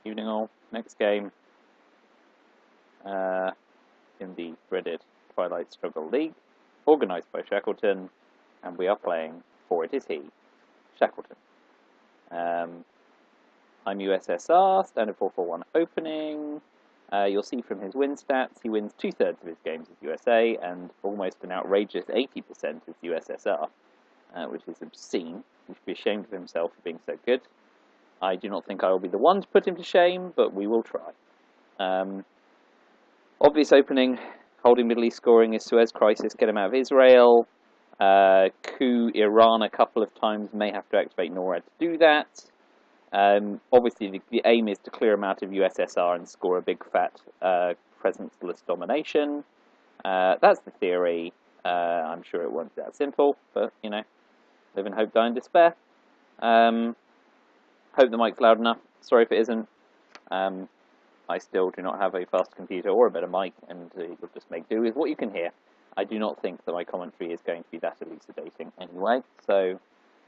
Evening all. Next game in the dreaded Twilight Struggle League, organised by Shackleton, and we are playing For It Is He, Shackleton. I'm USSR, standard 441 opening. You'll see from his win stats, he wins 2/3 of his games as USA, and almost an outrageous 80% as USSR, which is obscene. He should be ashamed of himself for being so good. I do not think I will be the one to put him to shame, but we will try. Obvious opening, holding Middle East scoring is Suez Crisis, get him out of Israel. Coup Iran a couple of times, may have to activate NORAD to do that. Obviously, the aim is to clear him out of USSR and score a big fat presence-less domination. That's the theory. I'm sure it won't be that simple, but, you know, live in hope, die in despair. Hope the mic's loud enough. Sorry if it isn't. I still do not have a fast computer or a better mic, and you'll just make do with what you can hear. I do not think that my commentary is going to be that elucidating anyway, so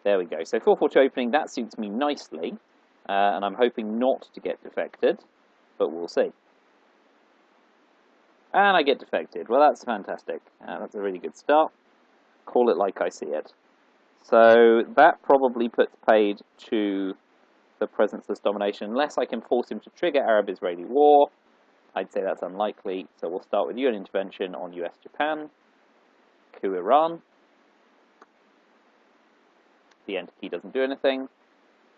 there we go. So 4-4-2 opening, that suits me nicely, and I'm hoping not to get defected, but we'll see. And I get defected. Well, that's fantastic. That's a really good start. Call it like I see it. So that probably puts paid to the presence-less domination, unless I can force him to trigger Arab-Israeli war. I'd say that's unlikely, so we'll start with UN intervention on US-Japan. Coup Iran. The enter key doesn't do anything,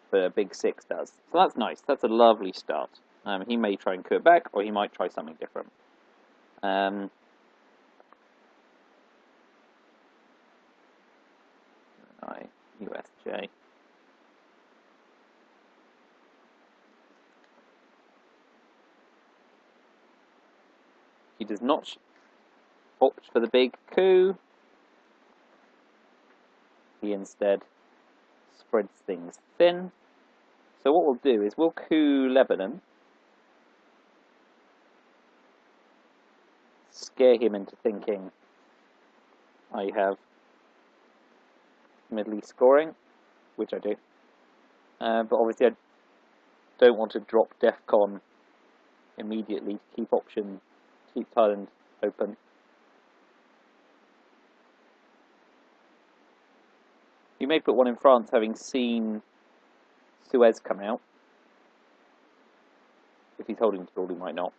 but Big Six does. So that's nice. That's a lovely start. He may try and coup it back, or he might try something different. USJ. He does not opt for the big coup. He instead spreads things thin. So what we'll do is we'll coup Lebanon. Scare him into thinking I have Middle East scoring, which I do. But obviously I don't want to drop DEFCON immediately to keep Thailand open. You may put one in France, having seen Suez come out. If he's holding Gibraltar, he might not,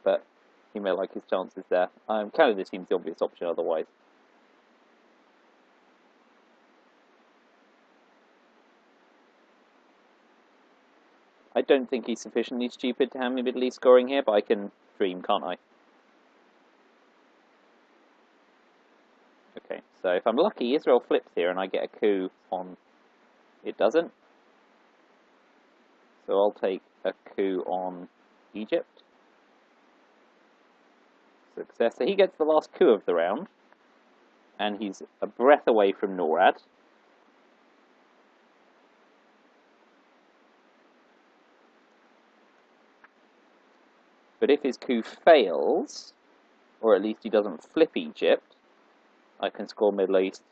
but he may like his chances there. Canada seems the obvious option otherwise. I don't think he's sufficiently stupid to hand me Middle East scoring here, but I can dream, can't I? Okay, so if I'm lucky, Israel flips here and I get a coup on... It doesn't. So I'll take a coup on Egypt. Success. So he gets the last coup of the round, and he's a breath away from NORAD. But if his coup fails, or at least he doesn't flip Egypt, I can score Middle East.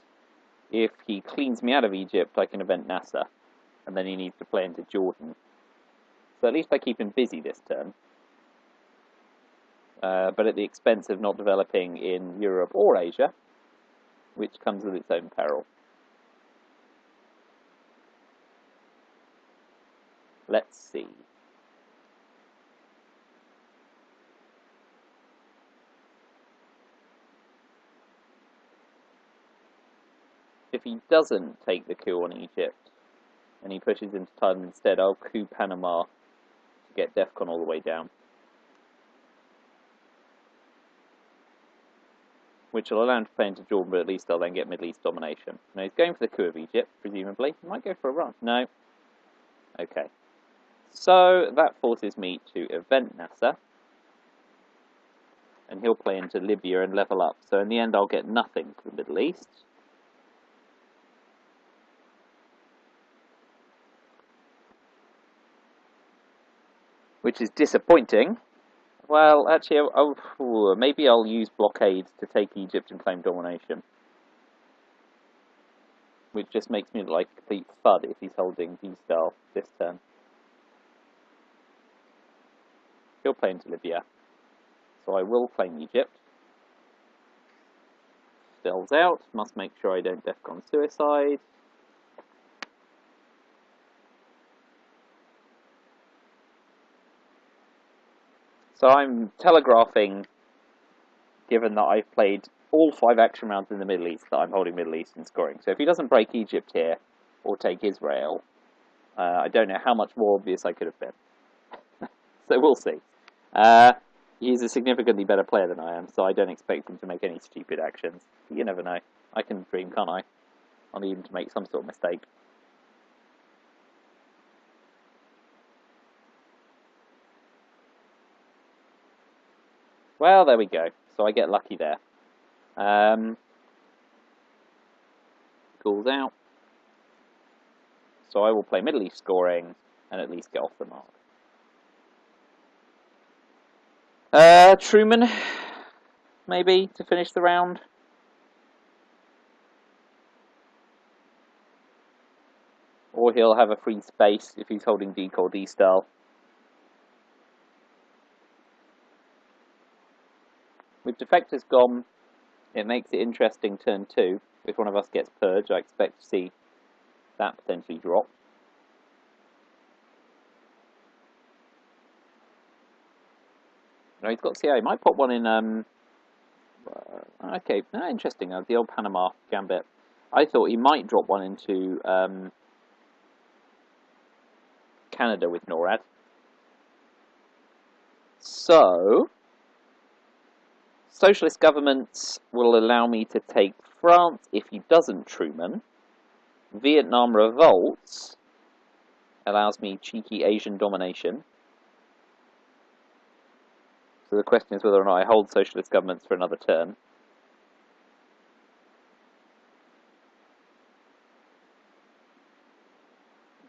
If he cleans me out of Egypt, I can event Nasser, and then he needs to play into Jordan. So at least I keep him busy this turn, but at the expense of not developing in Europe or Asia, which comes with its own peril. Let's see. If he doesn't take the coup on Egypt, and he pushes into Thailand instead, I'll coup Panama to get DEFCON all the way down. Which will allow him to play into Jordan, but at least I'll then get Middle East domination. Now he's going for the coup of Egypt, presumably. He might go for Iran. No. Okay. So that forces me to event Nasser. And he'll play into Libya and level up. So in the end I'll get nothing for the Middle East. Which is disappointing. Well, actually, maybe I'll use blockades to take Egypt and claim domination. Which just makes me look like a complete FUD if he's holding D-Star this turn. He'll play into Libya. So I will claim Egypt. Stills out. Must make sure I don't Defcon suicide. So I'm telegraphing, given that I've played all 5 action rounds in the Middle East, that I'm holding Middle Eastern scoring. So if he doesn't break Egypt here, or take Israel, I don't know how much more obvious I could have been. So we'll see. He's a significantly better player than I am, so I don't expect him to make any stupid actions. You never know. I can dream, can't I? I'll need him to make some sort of mistake. Well, there we go. So I get lucky there. Calls out. So I will play Middle East scoring and at least get off the mark. Truman, maybe, to finish the round. Or he'll have a free space if he's holding Deke or D-Style. With Defectors gone, it makes it interesting turn 2. If one of us gets purged, I expect to see that potentially drop. No, he's got CIA. He might pop one in, okay, interesting, the old Panama Gambit. I thought he might drop one into Canada with NORAD. So, socialist governments will allow me to take France if he doesn't Truman. Vietnam revolts allows me cheeky Asian domination. So the question is whether or not I hold socialist governments for another turn.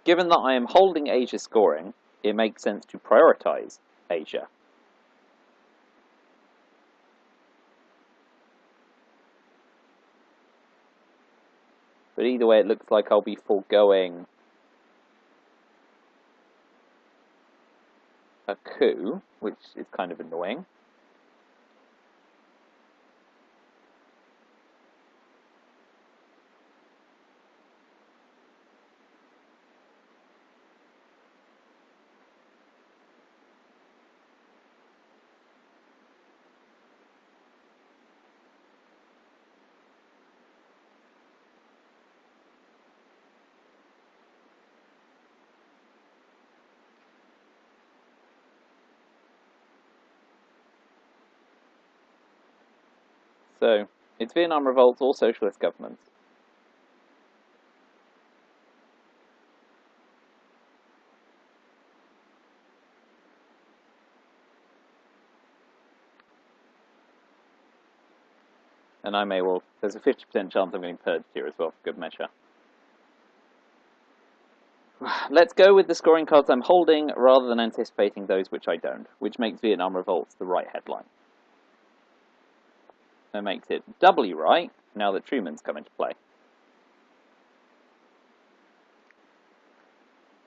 Given that I am holding Asia scoring, it makes sense to prioritize Asia. But either way, it looks like I'll be foregoing a coup, which is kind of annoying. So, it's Vietnam revolts or socialist governments. And I may well, there's a 50% chance I'm getting purged here as well, for good measure. Let's go with the scoring cards I'm holding, rather than anticipating those which I don't, which makes Vietnam revolts the right headline. That makes it doubly right, now that Truman's come into play.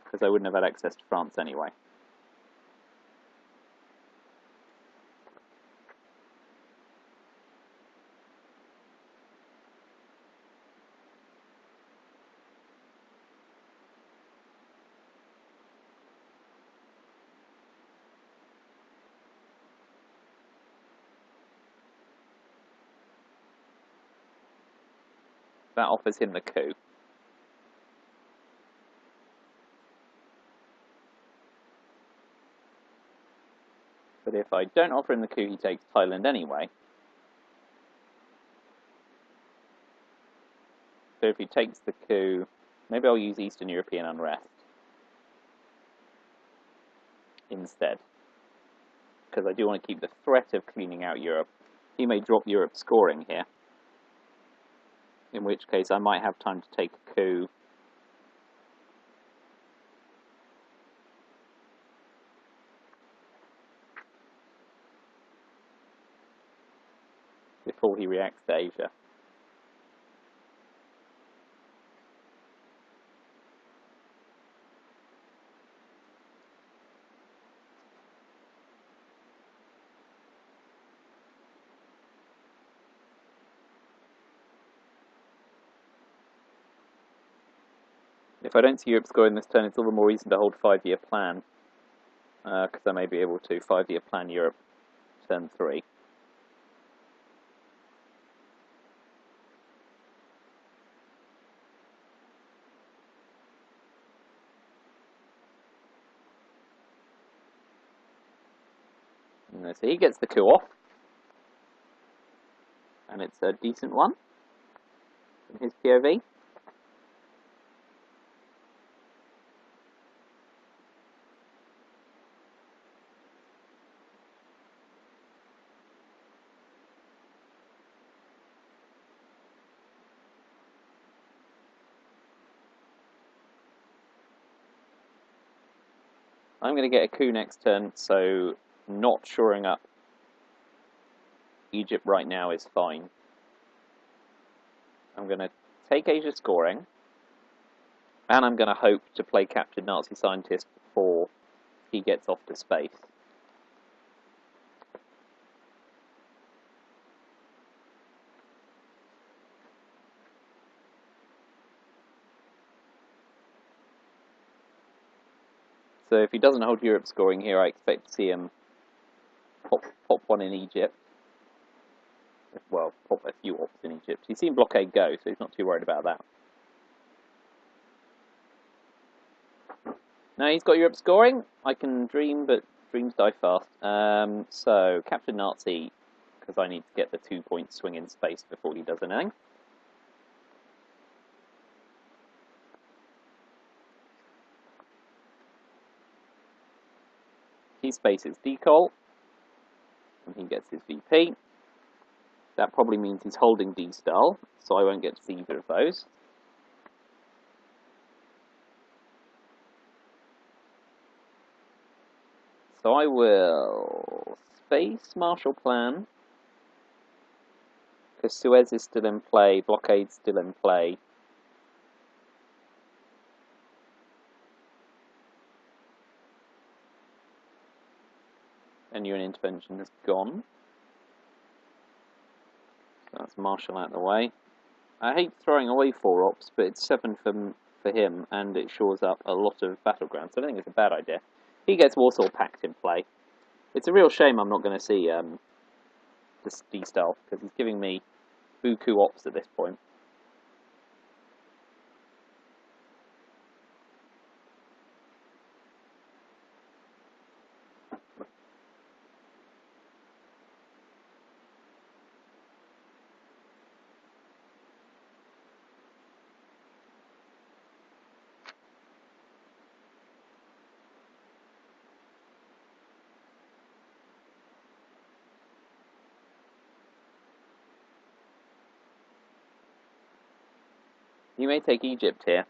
Because I wouldn't have had access to France anyway. That offers him the coup. But if I don't offer him the coup, he takes Thailand anyway. So if he takes the coup, maybe I'll use Eastern European unrest instead. Because I do want to keep the threat of cleaning out Europe. He may drop Europe scoring here. In which case I might have time to take a coup. Before he reacts to Asia. If I don't see Europe scoring this turn, it's all the more reason to hold 5-year plan. Because I may be able to 5-year plan Europe turn 3. So he gets the coup off. And it's a decent one from his POV. I'm going to get a coup next turn, so not shoring up Egypt right now is fine. I'm going to take Asia scoring, and I'm going to hope to play Captured Nazi Scientist before he gets off to space. So if he doesn't hold Europe scoring here, I expect to see him pop one in Egypt. Well, pop a few ops in Egypt. He's seen blockade go, so he's not too worried about that. Now he's got Europe scoring. I can dream, but dreams die fast. So, Captured Nazi, because I need to get the 2-point swing in space before he does anything. He spaces decol, and he gets his VP. That probably means he's holding D-Star, so I won't get to see either of those. So I will space Marshall Plan, because Suez is still in play, blockade's still in play. And UN intervention is gone. So that's Marshall out of the way. I hate throwing away 4 ops, but it's 7 for him, and it shores up a lot of battlegrounds, so I don't think it's a bad idea. He gets Warsaw Pact in play. It's a real shame I'm not going to see this D-Style, because he's giving me buku ops at this point. He may take Egypt here.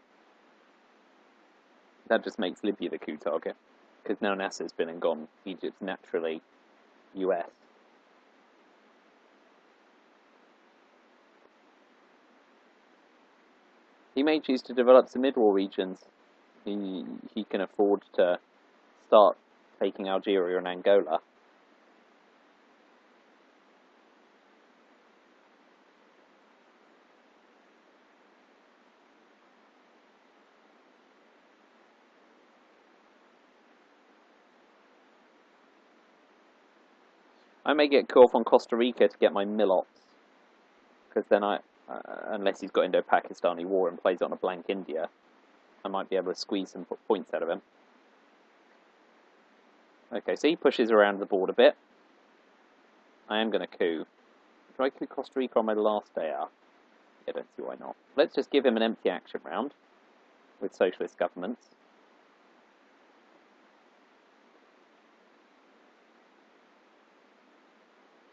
That just makes Libya the coup target, because now NASA's been and gone. Egypt's naturally US. He may choose to develop some mid-war regions. He can afford to start taking Algeria and Angola. I may get caught off on Costa Rica to get my mill ops, because then unless he's got Indo-Pakistani war and plays on a blank India, I might be able to squeeze some points out of him. Okay, so he pushes around the board a bit. I am going to coup. Do I coup Costa Rica on my last day out? I don't see why not. Let's just give him an empty action round with socialist governments.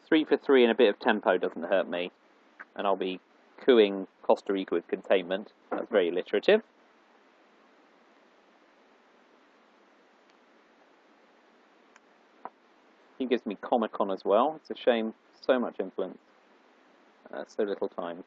Three for 3 and a bit of tempo doesn't hurt me. And I'll be cooing Costa Rica with containment. That's very alliterative. He gives me Comic-Con as well. It's a shame. So much influence. So little time.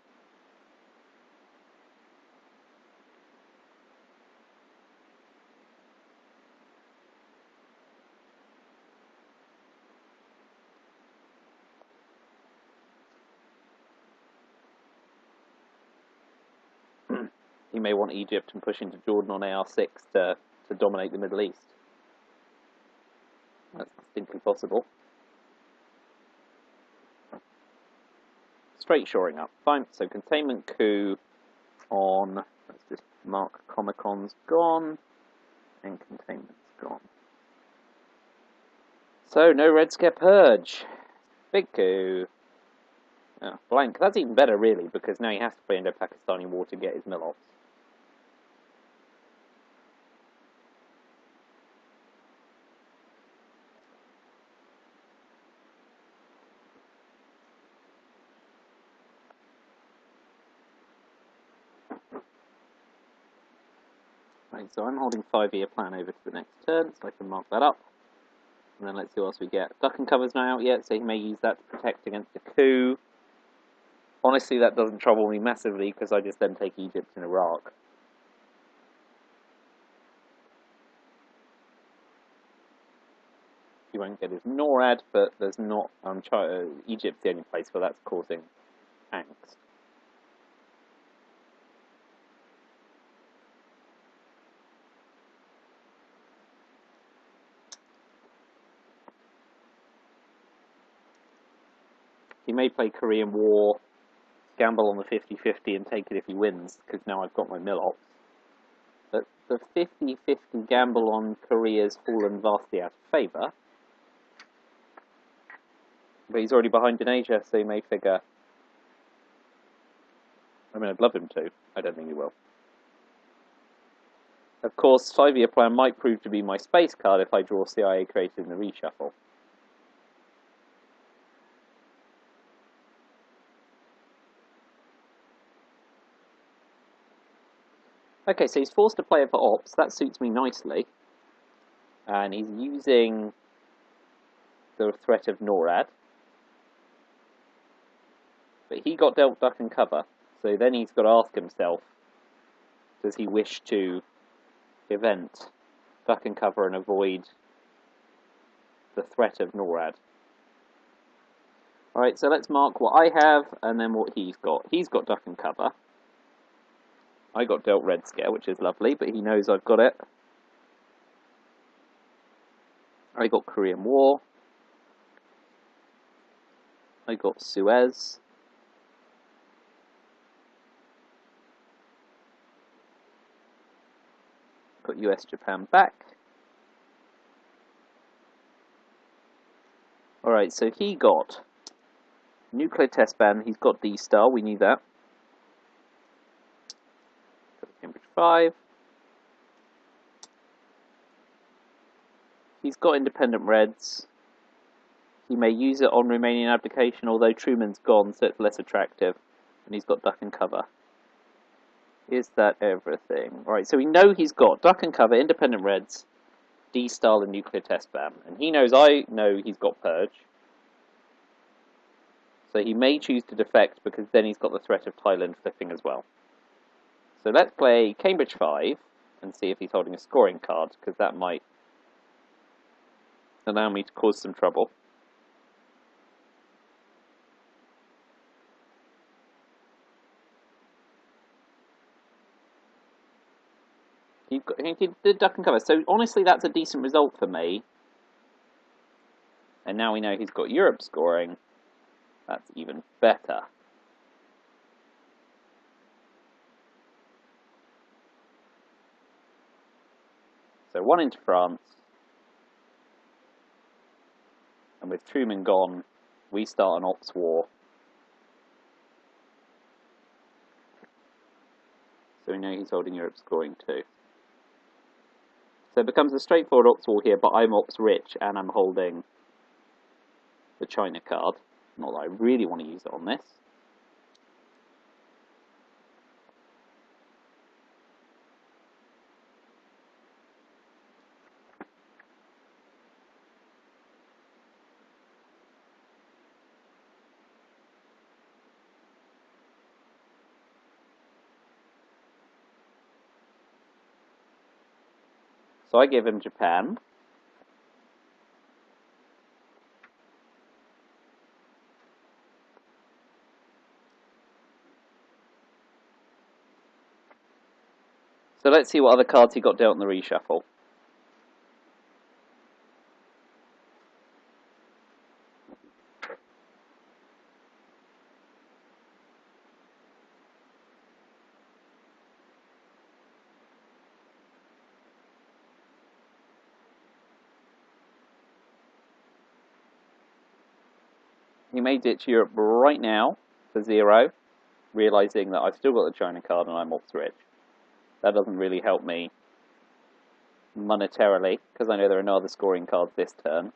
He may want Egypt and push into Jordan on AR6 to dominate the Middle East. That's distinctly possible. Straight shoring up. Fine. So containment coup on. Let's just mark Comicon's gone and containment's gone. So no Red Scare purge. Big coup. Oh, blank. That's even better, really, because now he has to play Indo-Pakistani war to get his mill-ops. Right, so I'm holding 5-year plan over to the next turn, so I can mark that up. And then let's see what else we get. Duck and cover's not out yet, so he may use that to protect against the coup. Honestly, that doesn't trouble me massively, because I just then take Egypt and Iraq. He won't get his NORAD, but there's not... Egypt's the only place where that's causing angst. He may play Korean War, gamble on the 50-50 and take it if he wins, because now I've got my mill-ops. But the 50-50 gamble on Korea's fallen vastly out of favour. But he's already behind in Asia, so he may figure... I mean, I'd love him to. I don't think he will. Of course, 5-year plan might prove to be my space card if I draw CIA created in the reshuffle. Okay, so he's forced to play it for ops. That suits me nicely. And he's using the threat of NORAD. But he got dealt duck and cover. So then he's got to ask himself, does he wish to event duck and cover and avoid the threat of NORAD? Alright, so let's mark what I have and then what he's got. He's got duck and cover. I got dealt Red Scare, which is lovely, but he knows I've got it. I got Korean War. I got Suez. Got US-Japan back. Alright, so he got nuclear test ban. He's got D-Star, we knew that. Cambridge 5. He's got independent Reds. He may use it on Romanian abdication, although Truman's gone, so it's less attractive. And he's got duck and cover. Is that everything? Alright, so we know he's got duck and cover, independent Reds, D-Style, and nuclear test ban. And he knows I know he's got purge. So he may choose to defect, because then he's got the threat of Thailand flipping as well. So let's play Cambridge 5 and see if he's holding a scoring card, because that might allow me to cause some trouble. He did duck and cover, so honestly that's a decent result for me. And now we know he's got Europe scoring. That's even better. So 1 into France. And with Truman gone, we start an ops war. So we know he's holding Europe scoring too. So it becomes a straightforward ops war here, but I'm ops rich and I'm holding the China card. Not that I really want to use it on this. So I give him Japan. So let's see what other cards he got dealt in the reshuffle. He may ditch Europe right now for 0, realising that I've still got the China card and I'm ops rich. That doesn't really help me monetarily, because I know there are no other scoring cards this turn.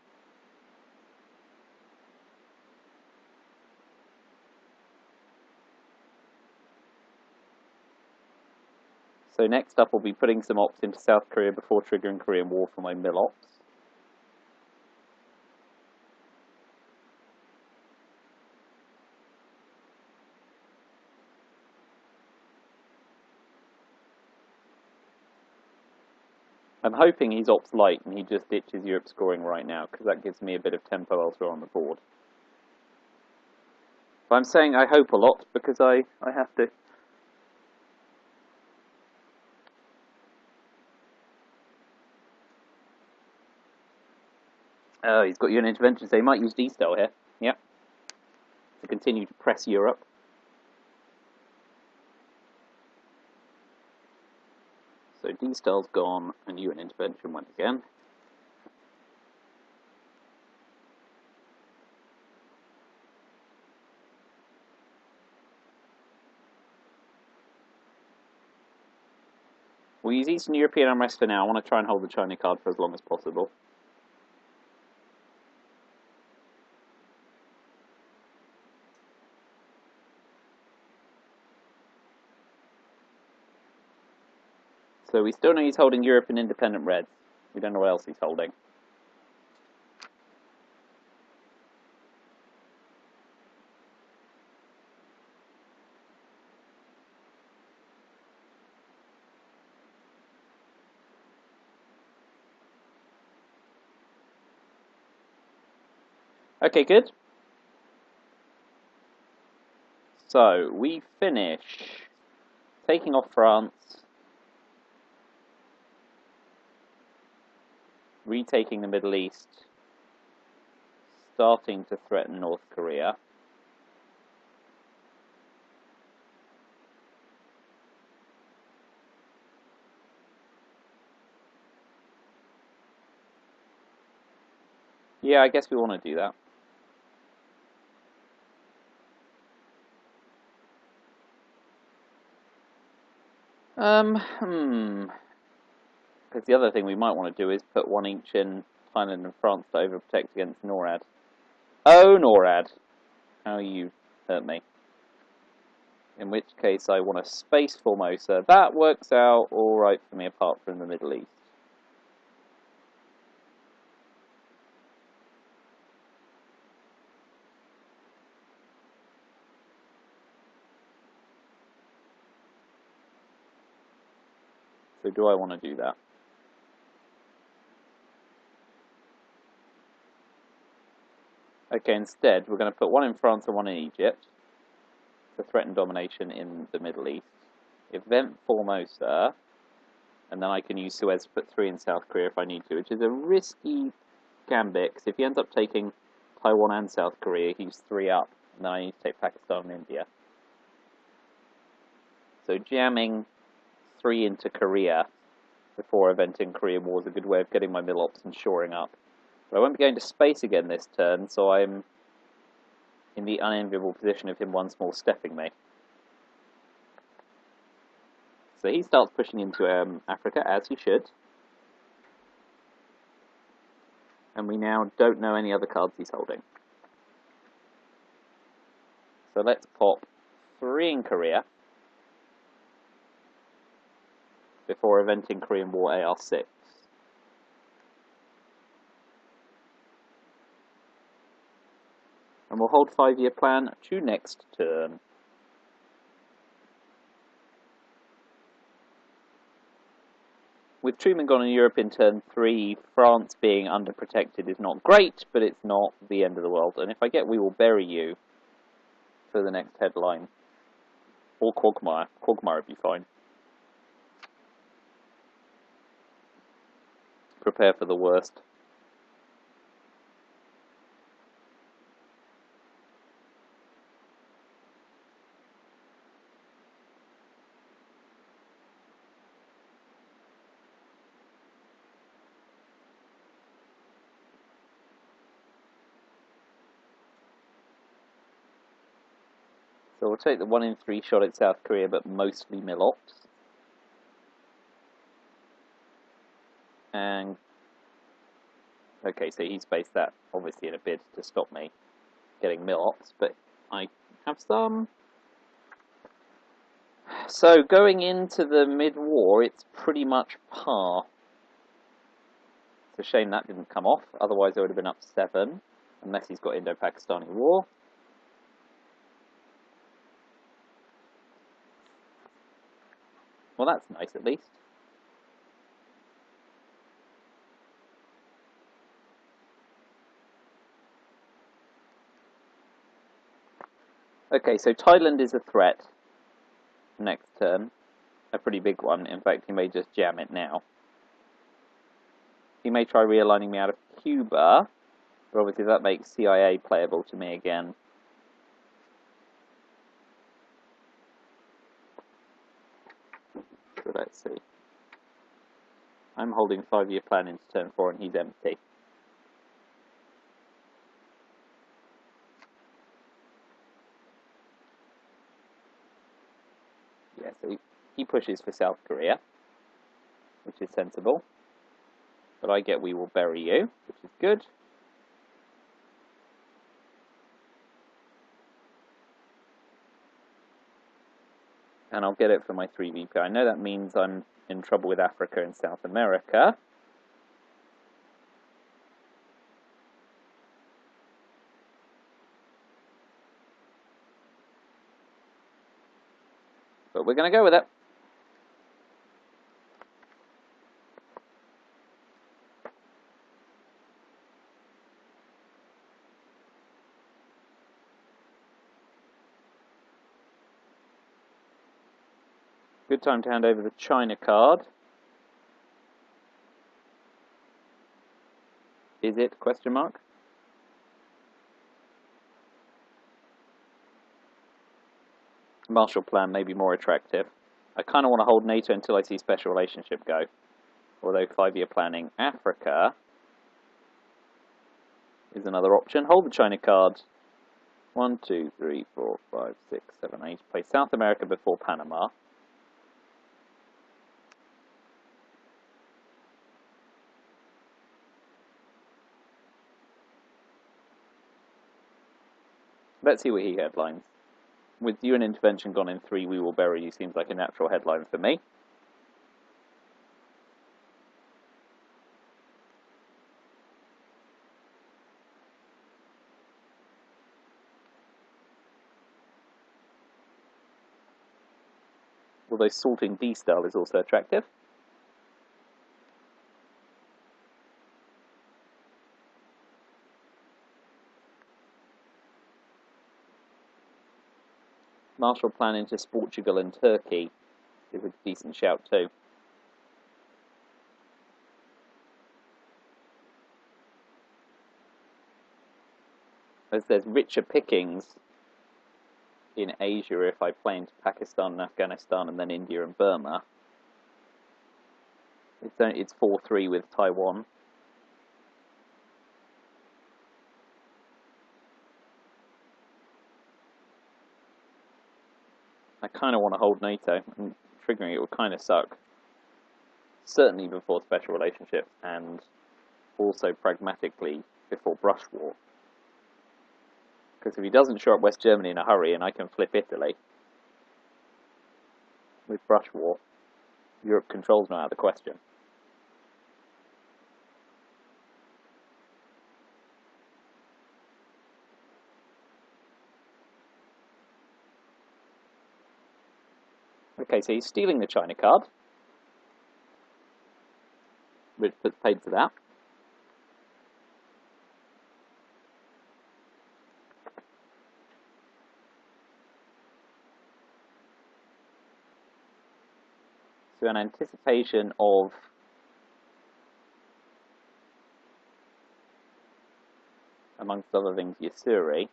So next up, we'll be putting some ops into South Korea before triggering Korean War for my mill ops. I'm hoping he's ops light and he just ditches Europe scoring right now, because that gives me a bit of tempo elsewhere on the board. But I'm saying I hope a lot, because I have to. Oh, he's got you an intervention, so he might use D-Style here. Yep. To continue to press Europe. So D-Style's gone, and you an intervention once again. We'll use Eastern European unrest for now. I want to try and hold the China card for as long as possible. So we still know he's holding Europe and independent Reds. We don't know what else he's holding. Okay, good. So we finish taking off France, retaking the Middle East, starting to threaten North Korea. Yeah, I guess we want to do that. Because the other thing we might want to do is put one each in Thailand and France to overprotect against NORAD. Oh, NORAD! How you hurt me. In which case I want a space Formosa. That works out alright for me apart from the Middle East. So do I want to do that? Okay, instead we're going to put one in France and one in Egypt to threaten domination in the Middle East. Event Formosa, and then I can use Suez to put 3 in South Korea if I need to, which is a risky gambit, because if he ends up taking Taiwan and South Korea, he's 3 up, and then I need to take Pakistan and India. So jamming 3 into Korea before eventing Korean War is a good way of getting my mill ops and shoring up. But I won't be going to space again this turn, so I'm in the unenviable position of him once more stepping me. So he starts pushing into Africa, as he should. And we now don't know any other cards he's holding. So let's pop 3 in Korea before eventing Korean War AR6. And we'll hold 5-year plan to next turn. With Truman gone in Europe in turn 3, France being underprotected is not great, but it's not the end of the world. And if I get We Will Bury You for the next headline, or Quagmire would be fine. prepare for the worst. So we'll take the 1 in 3 shot at South Korea, but mostly mil-ops. And okay, so he spaced that obviously in a bid to stop me getting mil-ops, but I have some. So going into the mid-war, it's pretty much par. It's a shame that didn't come off, otherwise I would have been up 7, unless he's got Indo-Pakistani War. Well, that's nice at least. Okay, so Thailand is a threat next turn. A pretty big one. In fact, he may just jam it now. He may try realigning me out of Cuba, but obviously that makes CIA playable to me again. So let's see. I'm holding 5-year plan into turn 4 and he's empty. Yeah, so he pushes for South Korea, which is sensible. But I get we will bury you, which is good. And I'll get it for my 3 VP. I know that means I'm in trouble with Africa and South America. But we're going to go with it. Good time to hand over the China card. Is it? Question mark. Marshall Plan may be more attractive. I kind of want to hold NATO until I see Special Relationship go. Although 5-year planning Africa is another option. Hold the China card. 1, 2, 3, 4, 5, 6, 7, 8. Play South America before Panama. Let's see what he headlines. With UN intervention gone in 3, we will bury you seems like a natural headline for me. Although salting D style is also attractive. Marshall Plan into Portugal and Turkey is a decent shout too. As there's richer pickings in Asia if I play into Pakistan and Afghanistan and then India and Burma. It's 4-3 with Taiwan. I kind of want to hold NATO, and triggering it would kind of suck. Certainly before Special Relationship, and also pragmatically before Brush War. Because if he doesn't show up West Germany in a hurry, and I can flip Italy with Brush War, Europe control's not out of the question. Okay, so he's stealing the China card, which puts paid for that. So in anticipation of amongst other things, Yasuri.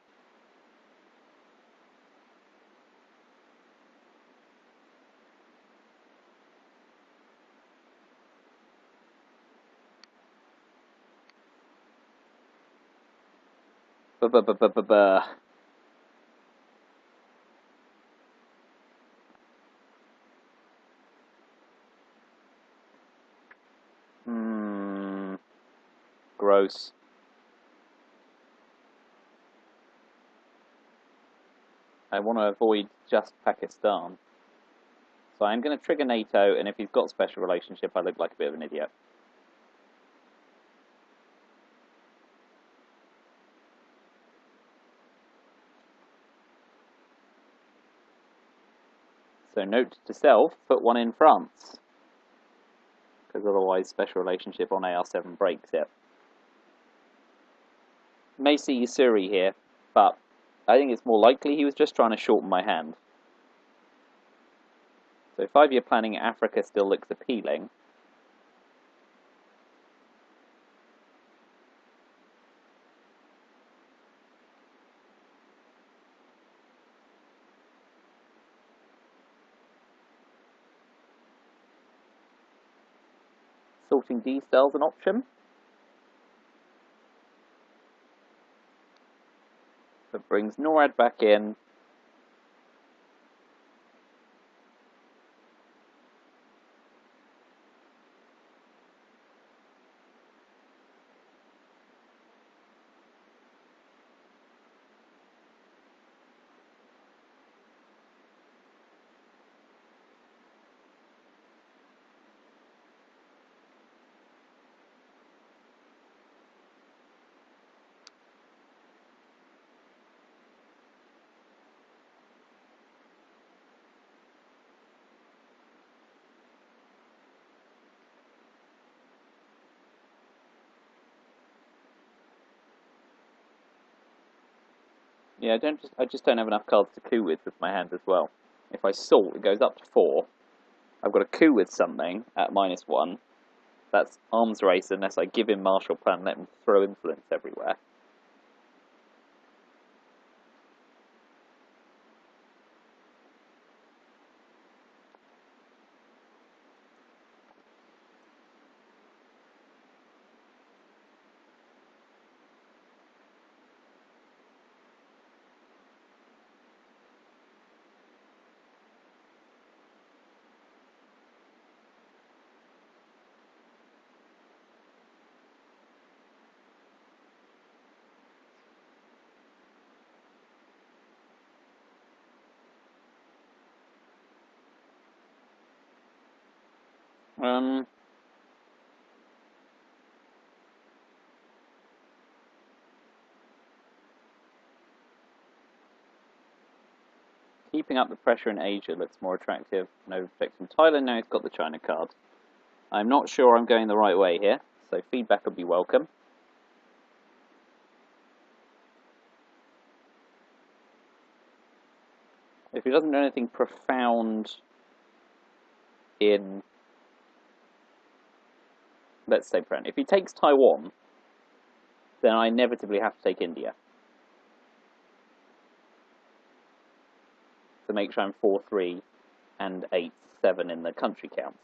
Ba-ba-ba-ba-ba-ba. Gross. I want to avoid just Pakistan. So I'm going to trigger NATO, and if he's got special relationship, I look like a bit of an idiot. So note to self, put one in France. Because otherwise special relationship on AR7 breaks it. May see Yasuri here, but I think it's more likely he was just trying to shorten my hand. So 5-year planning in Africa still looks appealing. Sorting D style's an option. That brings NORAD back in. Yeah, I just don't have enough cards to coup with my hand as well. If I salt, it goes up to 4. I've got a coup with something at -1. That's arms race unless I give him Marshall Plan and let him throw influence everywhere. Keeping up the pressure in Asia looks more attractive. No protection. Thailand now has got the China card. I'm not sure I'm going the right way here, so feedback would be welcome. If he doesn't do anything profound in, let's say, if he takes Taiwan, then I inevitably have to take India. To make sure I'm 4-3 and 8-7 in the country count.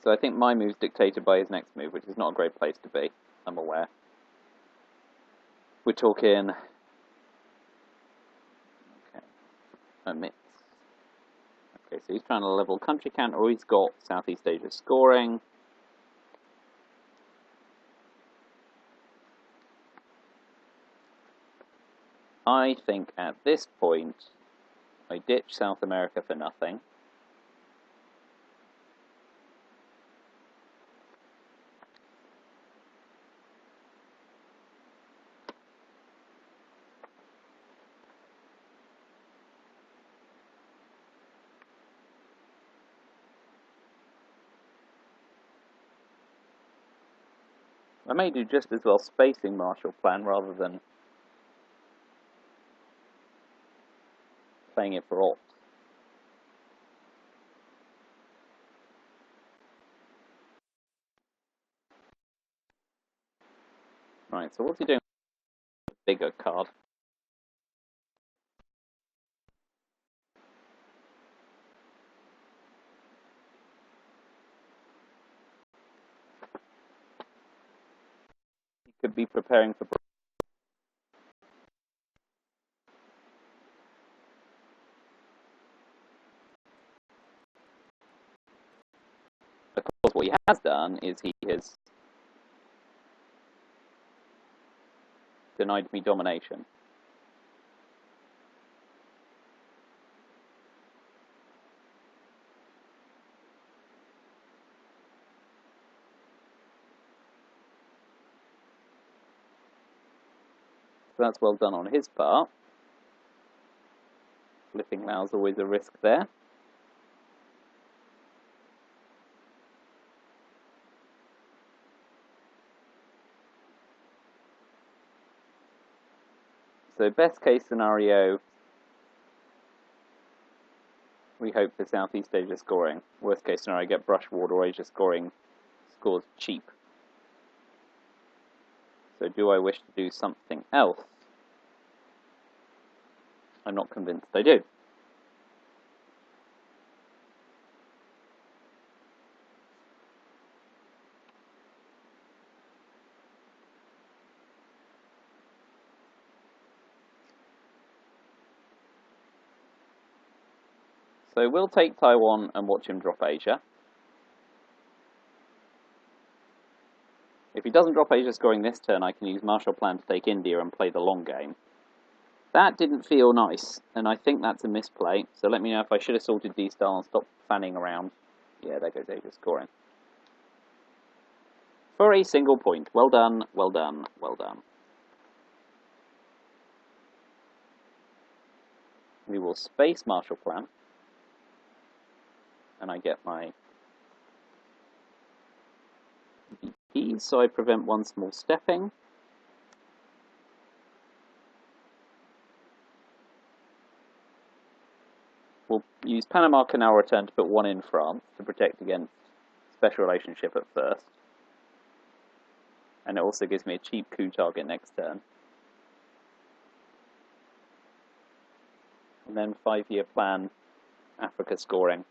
So I think my move's dictated by his next move, which is not a great place to be, I'm aware. We're talking... Okay, omits. Okay, so he's trying to level country count, or he's got Southeast Asia scoring. I think at this point, I ditch South America for nothing. I may do just as well spacing Marshall Plan rather than playing it for alt. Right, so what's he doing with a bigger card? He could be preparing for... Of course, what he has done is he has denied me domination. So that's well done on his part. Flipping now is always a risk there. So best case scenario, we hope for Southeast Asia scoring. Worst case scenario, get Brushwood or Asia scoring scores cheap. So do I wish to do something else? I'm not convinced I do. So we'll take Taiwan and watch him drop Asia. If he doesn't drop Asia scoring this turn, I can use Marshall Plan to take India and play the long game. That didn't feel nice, and I think that's a misplay. So let me know if I should have sorted D-style and stopped fanning around. Yeah, there goes Asia scoring. For a single point. Well done, well done, well done. We will space Marshall Plan. And I get my VPs, so I prevent one small stepping. We'll use Panama Canal return to put one in France to protect against special relationship at first. And it also gives me a cheap coup target next turn. And then 5-year plan, Africa scoring.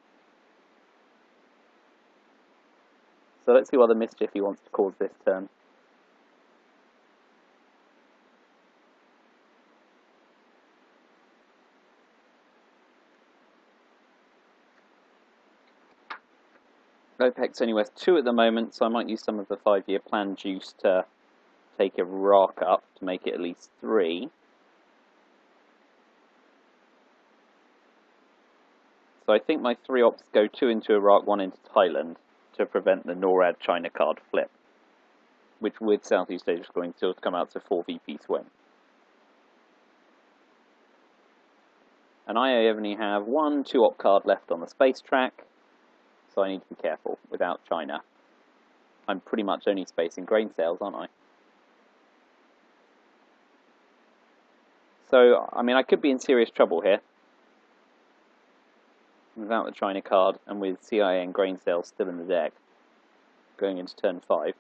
So let's see what the mischief he wants to cause this turn. OPEC's only worth 2 at the moment, so I might use some of the 5-year plan juice to take Iraq up to make it at least 3. So I think my 3 ops go 2 into Iraq, 1 into Thailand to prevent the NORAD China card flip, which with Southeast Asia scoring still to come out to 4 VP swing. And I only have 1 2-op card left on the space track, so I need to be careful without China. I'm pretty much only spacing grain sales, aren't I? So, I mean, I could be in serious trouble here. Without the China card, and with CIA and grain sales still in the deck, going into turn 5.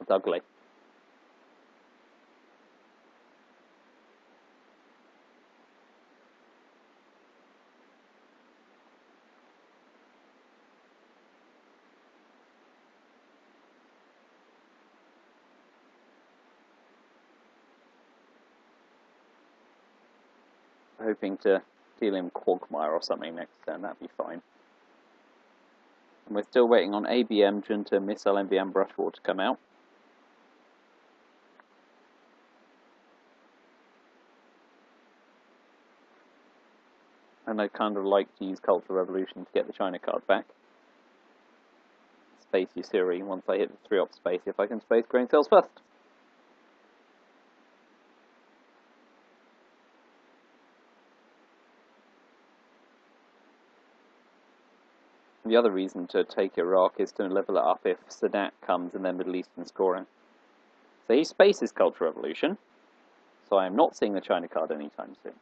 That's ugly. Hoping to deal him Quagmire or something next turn, that'd be fine. And we're still waiting on ABM, Junta, Missile, MBM, Brushwood to come out. And I'd kind of like to use Cultural Revolution to get the China card back. Space Usuri once I hit the 3-op space, if I can space grain sales first. The other reason to take Iraq is to level it up if Sadat comes and then Middle Eastern scoring. So he spaces Cultural Revolution, so I am not seeing the China card anytime soon.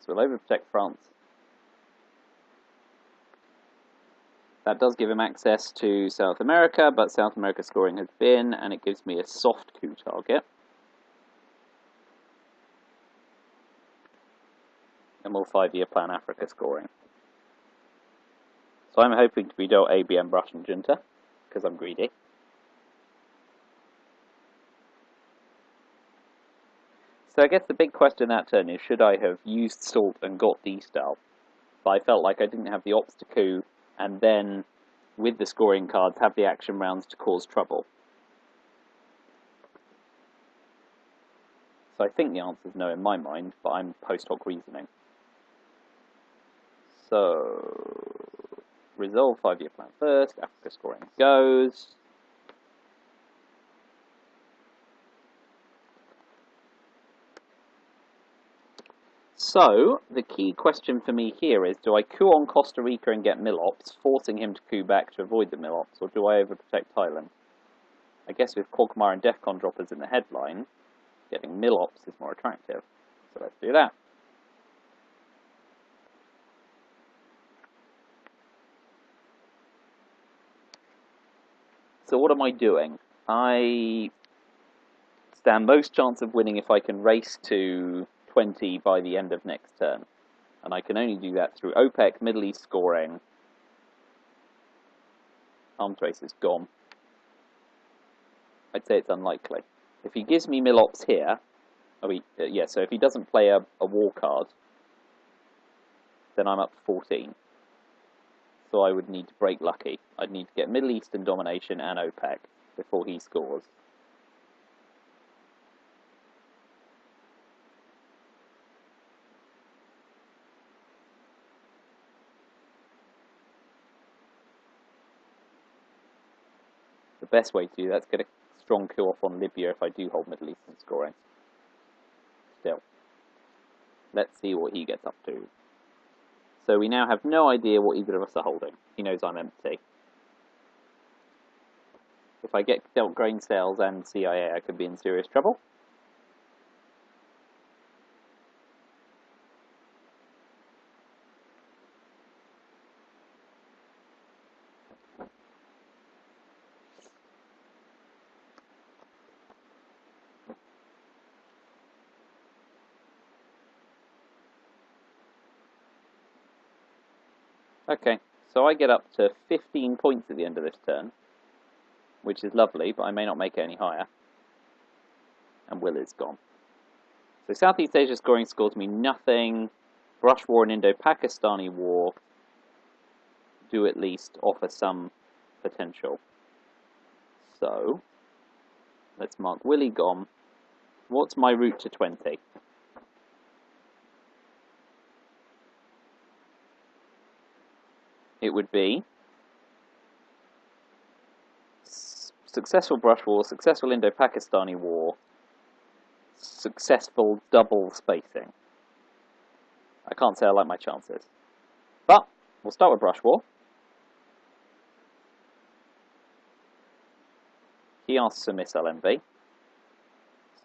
So we'll overprotect France. That does give him access to South America, but South America scoring has been, and it gives me a soft coup target. And we'll 5-year plan Africa scoring. So I'm hoping to be dealt ABM Russian junta, because I'm greedy. So I guess the big question that turn is, should I have used Salt and got D-Style? But I felt like I didn't have the ops to coup, and then, with the scoring cards, have the action rounds to cause trouble. So I think the answer is no in my mind, but I'm post hoc reasoning. So, resolve 5-year plan first, Africa scoring goes. So, the key question for me here is, do I coup on Costa Rica and get Milops, forcing him to coup back to avoid the Milops, or do I overprotect Thailand? I guess with Quagmire and Defcon droppers in the headline, getting Milops is more attractive. So let's do that. So what am I doing? I stand most chance of winning if I can race to 20 by the end of next turn. And I can only do that through OPEC, Middle East scoring. Arms race is gone. I'd say it's unlikely. If he gives me Milops here, so if he doesn't play a war card, then I'm up to 14. So I would need to break lucky. I'd need to get Middle Eastern domination and OPEC before he scores. The best way to do that is get a strong coup off on Libya if I do hold Middle Eastern scoring. Still. Let's see what he gets up to. So we now have no idea what either of us are holding. He knows I'm empty. If I get dealt grain sales and CIA, I could be in serious trouble. Okay, so I get up to 15 points at the end of this turn, which is lovely, but I may not make it any higher. And Will is gone. So Southeast Asia scoring scores me nothing. Brush War and Indo-Pakistani War do at least offer some potential. So, let's mark Willie gone. What's my route to 20? It would be successful Brush War, successful Indo-Pakistani War, successful double spacing. I can't say I like my chances. But, we'll start with Brush War. He asks for Miss LMV.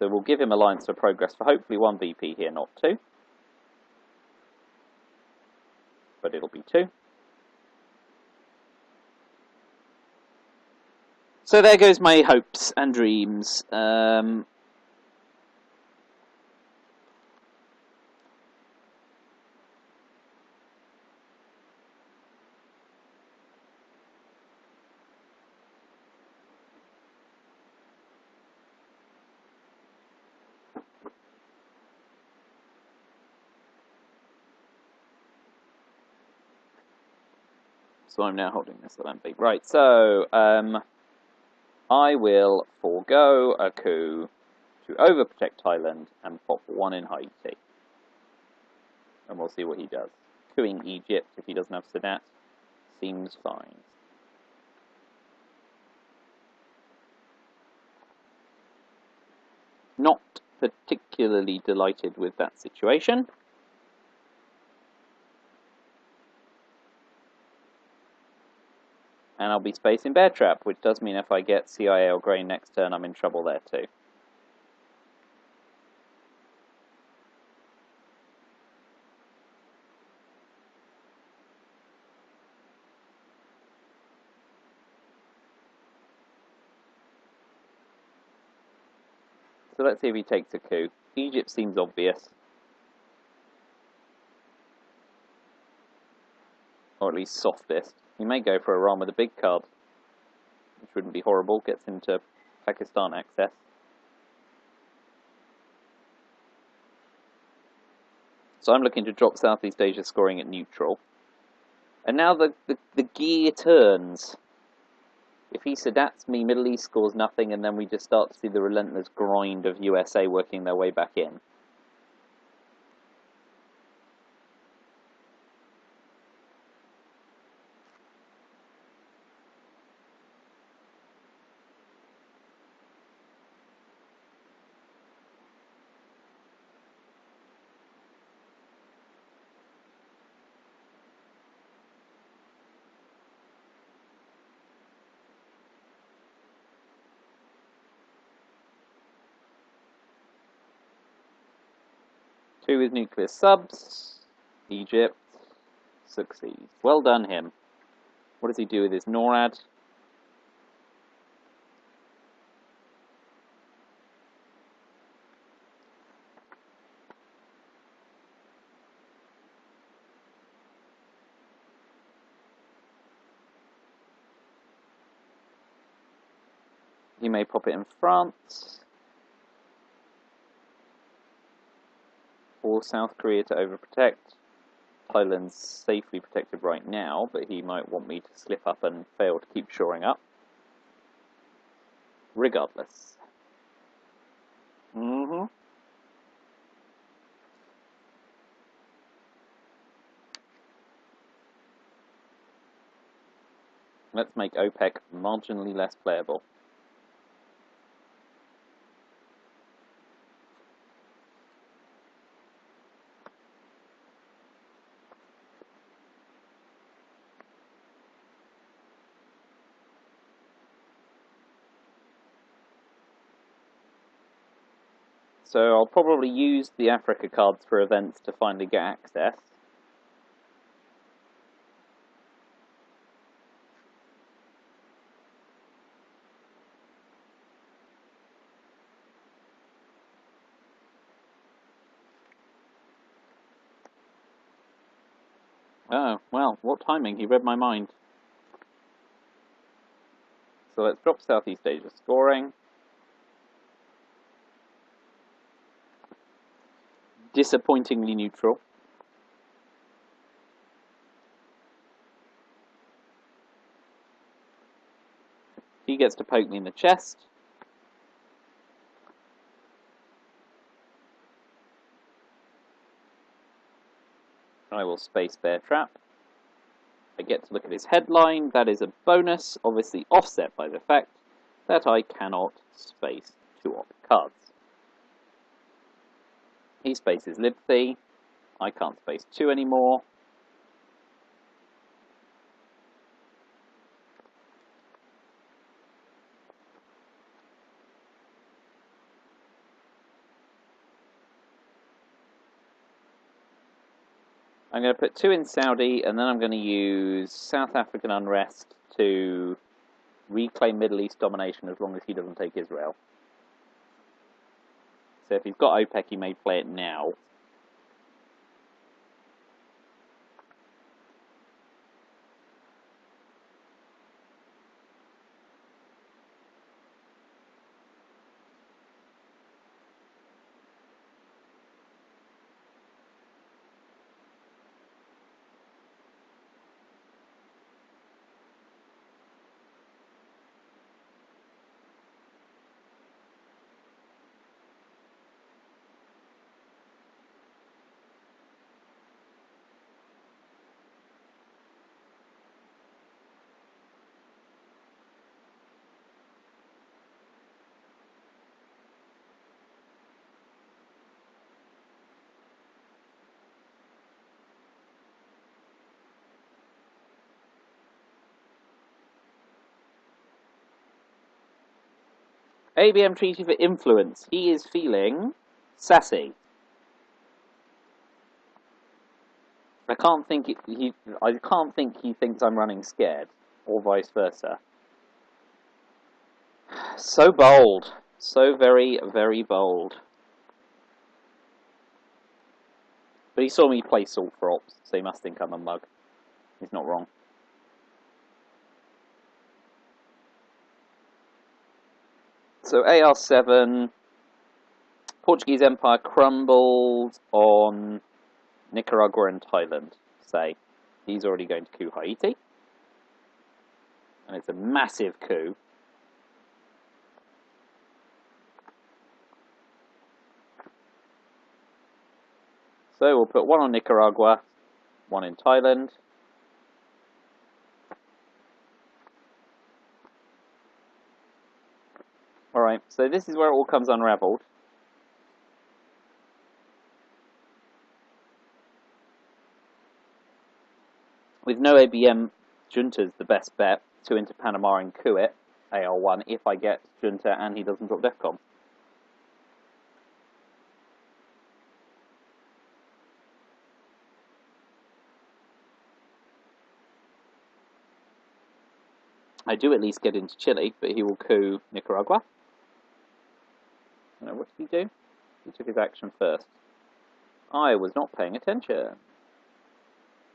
So we'll give him Alliance for Progress for hopefully 1 VP here, not 2. But it'll be 2. So there goes my hopes and dreams. So I'm now holding this Olympic. Right, so I will forego a coup to overprotect Thailand and pop 1 in Haiti. And we'll see what he does. Couing Egypt, if he doesn't have Sadat, seems fine. Not particularly delighted with that situation. And I'll be spacing Bear Trap, which does mean if I get CIL Grey next turn, I'm in trouble there too. So let's see if he takes a coup. Egypt seems obvious. Or at least softest. He may go for Iran with a big card, which wouldn't be horrible, gets into Pakistan access. So I'm looking to drop Southeast Asia scoring at neutral. And now the gear turns. If he Sadats me, Middle East scores nothing, and then we just start to see the relentless grind of USA working their way back in. Two with nuclear subs. Egypt succeeds. Well done, him. What does he do with his NORAD? He may pop it in France. Or South Korea to overprotect. Thailand's safely protected right now, but he might want me to slip up and fail to keep shoring up. Regardless. Let's make OPEC marginally less playable. So I'll probably use the Africa cards for events to finally get access. Oh, well, what timing? He read my mind. So let's drop Southeast Asia scoring. Disappointingly neutral. He gets to poke me in the chest. I will space Bear Trap. I get to look at his headline. That is a bonus, obviously offset by the fact that I cannot space two op cards. He spaces Libthi. I can't space two anymore. I'm going to put two in Saudi, and then I'm going to use South African unrest to reclaim Middle East domination as long as he doesn't take Israel. So if he's got OPEC, he may play it now. ABM treaty for influence. He is feeling sassy. I can't think he thinks I'm running scared, or vice versa. So bold, so very, very bold. But he saw me play Salt for Ops, so he must think I'm a mug. He's not wrong. So AR7, Portuguese Empire crumbled on Nicaragua and Thailand, say. He's already going to coup Haiti. And it's a massive coup. So we'll put one on Nicaragua, one in Thailand. Alright, so this is where it all comes unravelled. With no ABM, Junta's the best bet. 2 into Panama and coup it, AR1, if I get Junta and he doesn't drop DEFCON. I do at least get into Chile, but he will coup Nicaragua. What did he do? He took his action first. I was not paying attention.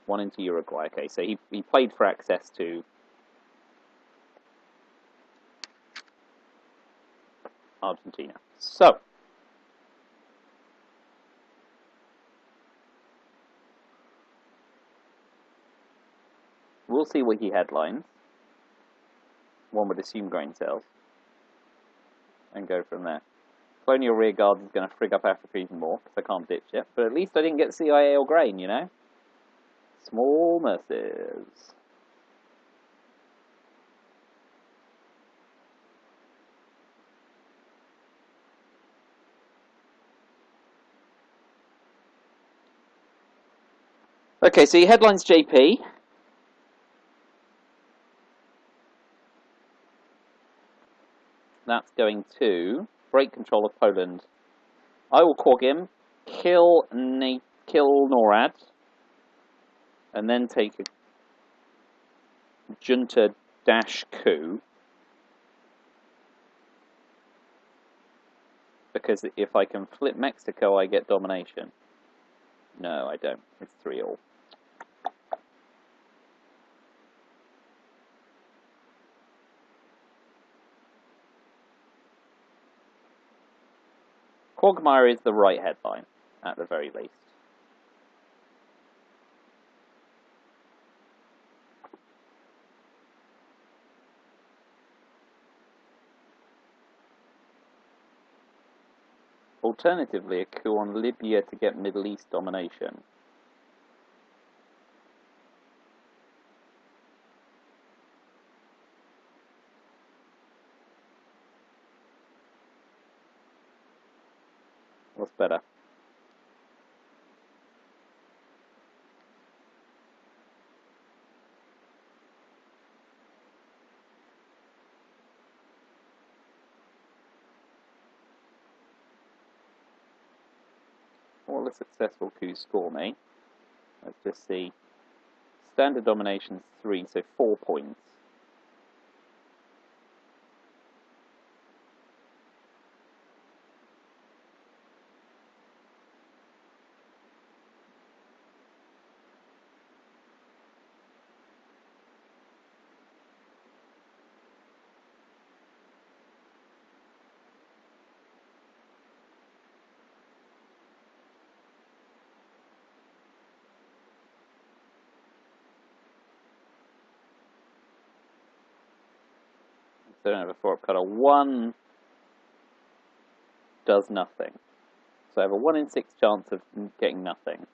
1 into Uruguay. Okay, so he played for access to Argentina. So, we'll see what he headlines. One would assume grain sales. And go from there. Colonial Rearguard is going to frig up Africa even more, because I can't ditch it. But at least I didn't get CIA or grain, you know? Small mercies. Okay, so he headlines JP. That's going to break control of Poland. I will quag him, kill NORAD, and then take a junta-coup. Because if I can flip Mexico, I get domination. No, I don't. It's 3-all. Quagmire is the right headline, at the very least. Alternatively, a coup on Libya to get Middle East domination. What's better? What will a successful coup score me? Let's just see. Standard domination's 3, so 4 points. So I don't have a 4-up cutter. 1 does nothing. So I have a 1 in 6 chance of getting nothing.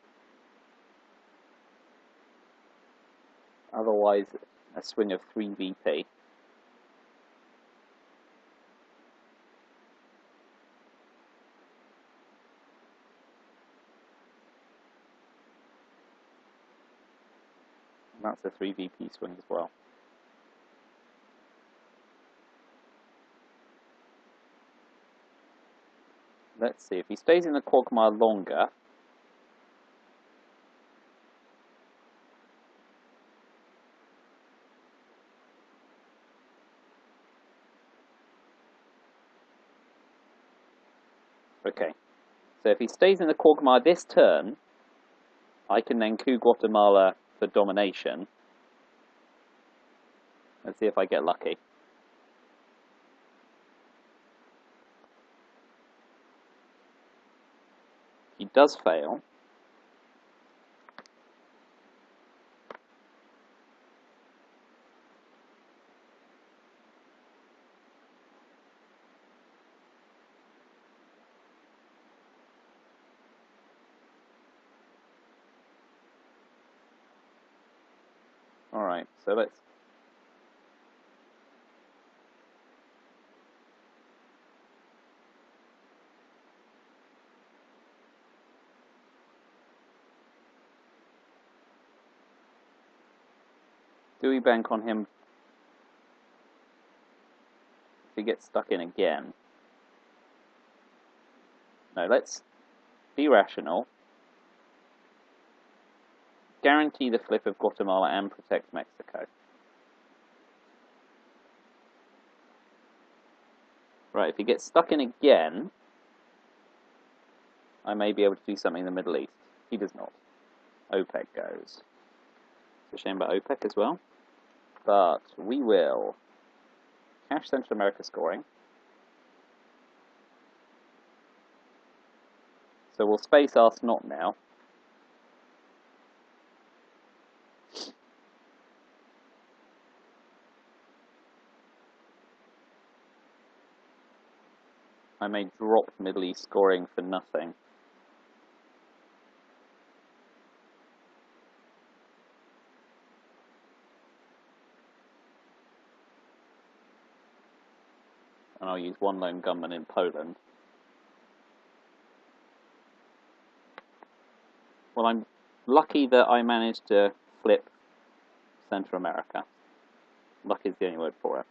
Otherwise, a swing of 3 VP. And that's a 3 VP swing as well. Let's see, if he stays in the quagmire longer... Okay, so if he stays in the quagmire this turn, I can then coup Guatemala for domination. Let's see if I get lucky. He does fail. Alright, so let's... Do we bank on him if he gets stuck in again? No, let's be rational. Guarantee the flip of Guatemala and protect Mexico. Right, if he gets stuck in again, I may be able to do something in the Middle East. He does not. OPEC goes. It's a shame about OPEC as well. But we will cash Central America scoring. So we'll space Ask Not now. I may drop Middle East scoring for nothing. And I'll use one lone gunman in Poland. Well, I'm lucky that I managed to flip Central America. Luck is the only word for it.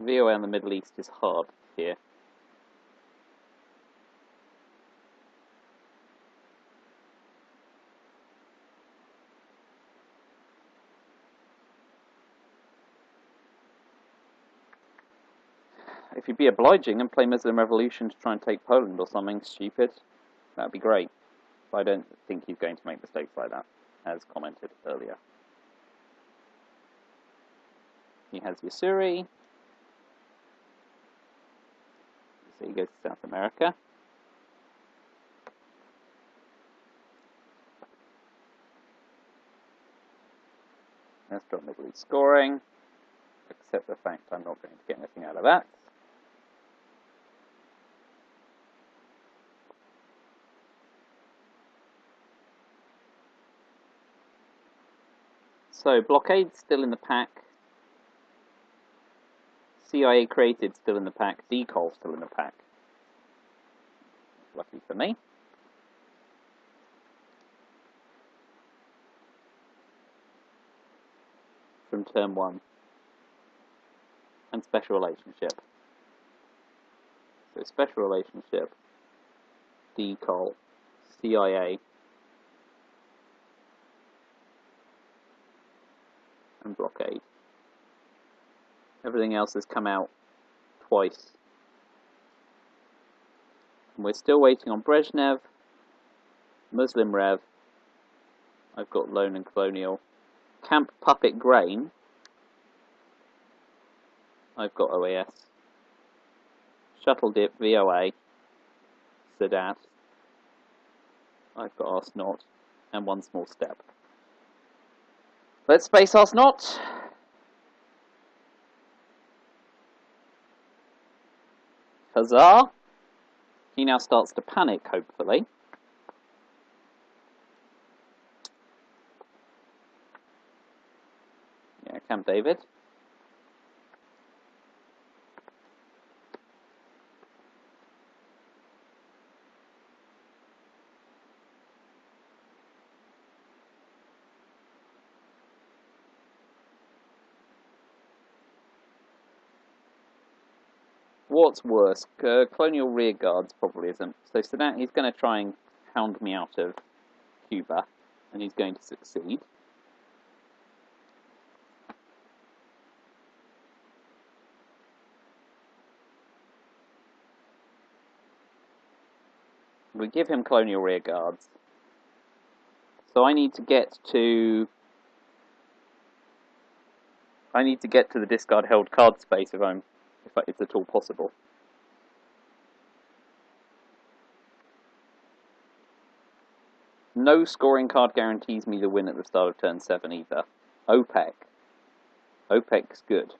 VOA in the Middle East is hard here. If you'd be obliging and play Muslim Revolution to try and take Poland or something stupid, that'd be great. But I don't think he's going to make mistakes like that, as commented earlier. He has Yasuri. So he goes to South America. Let's drop Middle East scoring, except the fact I'm not going to get anything out of that. So, Blockade's still in the pack. CIA Created still in the pack. Decol still in the pack. Lucky for me. From turn 1. And Special Relationship. So, Special Relationship, Decol, CIA, and Blockade. Everything else has come out twice. And we're still waiting on Brezhnev, Muslim Rev. I've got Lone and Colonial. Camp Puppet Grain. I've got OAS. Shuttle Dip VOA. Sadat. I've got Ask Not. And One Small Step. Let's space Ask Not. Huzzah! He now starts to panic, hopefully. Yeah, Camp David. What's worse? Colonial rearguards probably isn't. So Saddam, he's going to try and hound me out of Cuba, and he's going to succeed. We give him colonial rearguards. So I need to get to the discard held card space if it's at all possible. No scoring card guarantees me the win at the start of turn 7 either. OPEC. OPEC's good.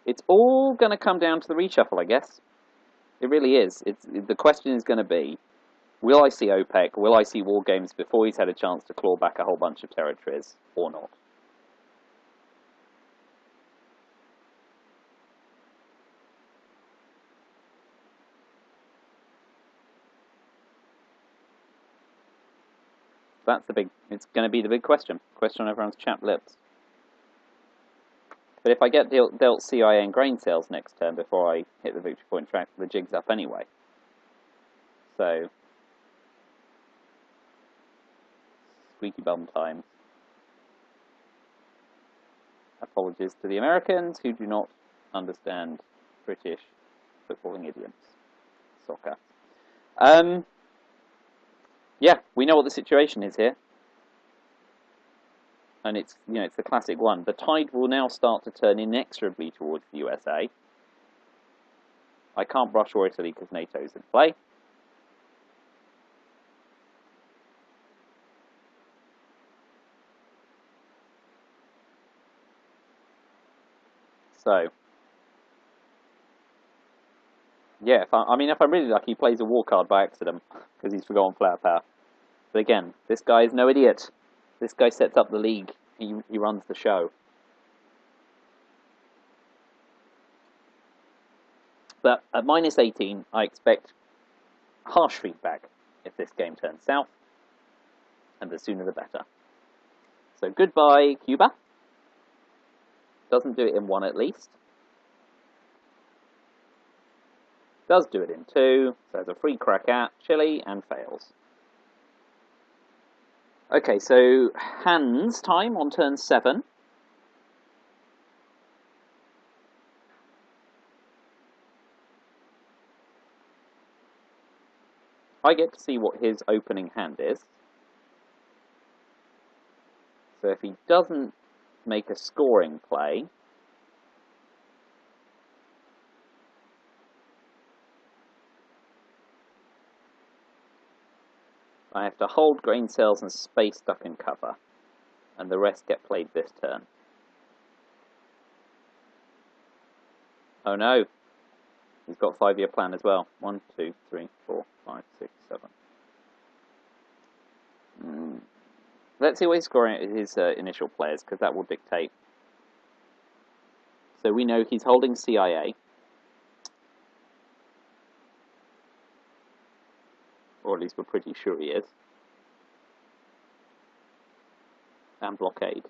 It's all going to come down to the reshuffle, I guess. It really is. The question is going to be, will I see OPEC, will I see Wargames before he's had a chance to claw back a whole bunch of territories, or not? It's going to be the big question. Question on everyone's chapped lips. But if I get dealt CIA and grain sales next turn before I hit the victory point track, the jig's up anyway. So, squeaky bum time. Apologies to the Americans who do not understand British footballing idioms. Soccer. Yeah, we know what the situation is here. And it's the classic one. The tide will now start to turn inexorably towards the USA. I can't brush or Italy because NATO's in play. So, yeah, if I'm really lucky, he plays a war card by accident because he's forgotten flower power. But again, this guy is no idiot. This guy sets up the league. He runs the show. But at minus 18, I expect harsh feedback if this game turns south, and the sooner the better. So goodbye, Cuba. Doesn't do it in 1 at least. Does do it in 2, so has a free crack at Chile, and fails. Okay, so hands time on turn 7. I get to see what his opening hand is. So if he doesn't make a scoring play, I have to hold grain cells and space stuck in cover, and the rest get played this turn. Oh no, he's got a 5-year plan as well. 1, 2, 3, 4, 5, 6, 7. Let's see what he's scoring at his initial players, because that will dictate. So we know he's holding CIA. Or at least we're pretty sure he is. And blockade.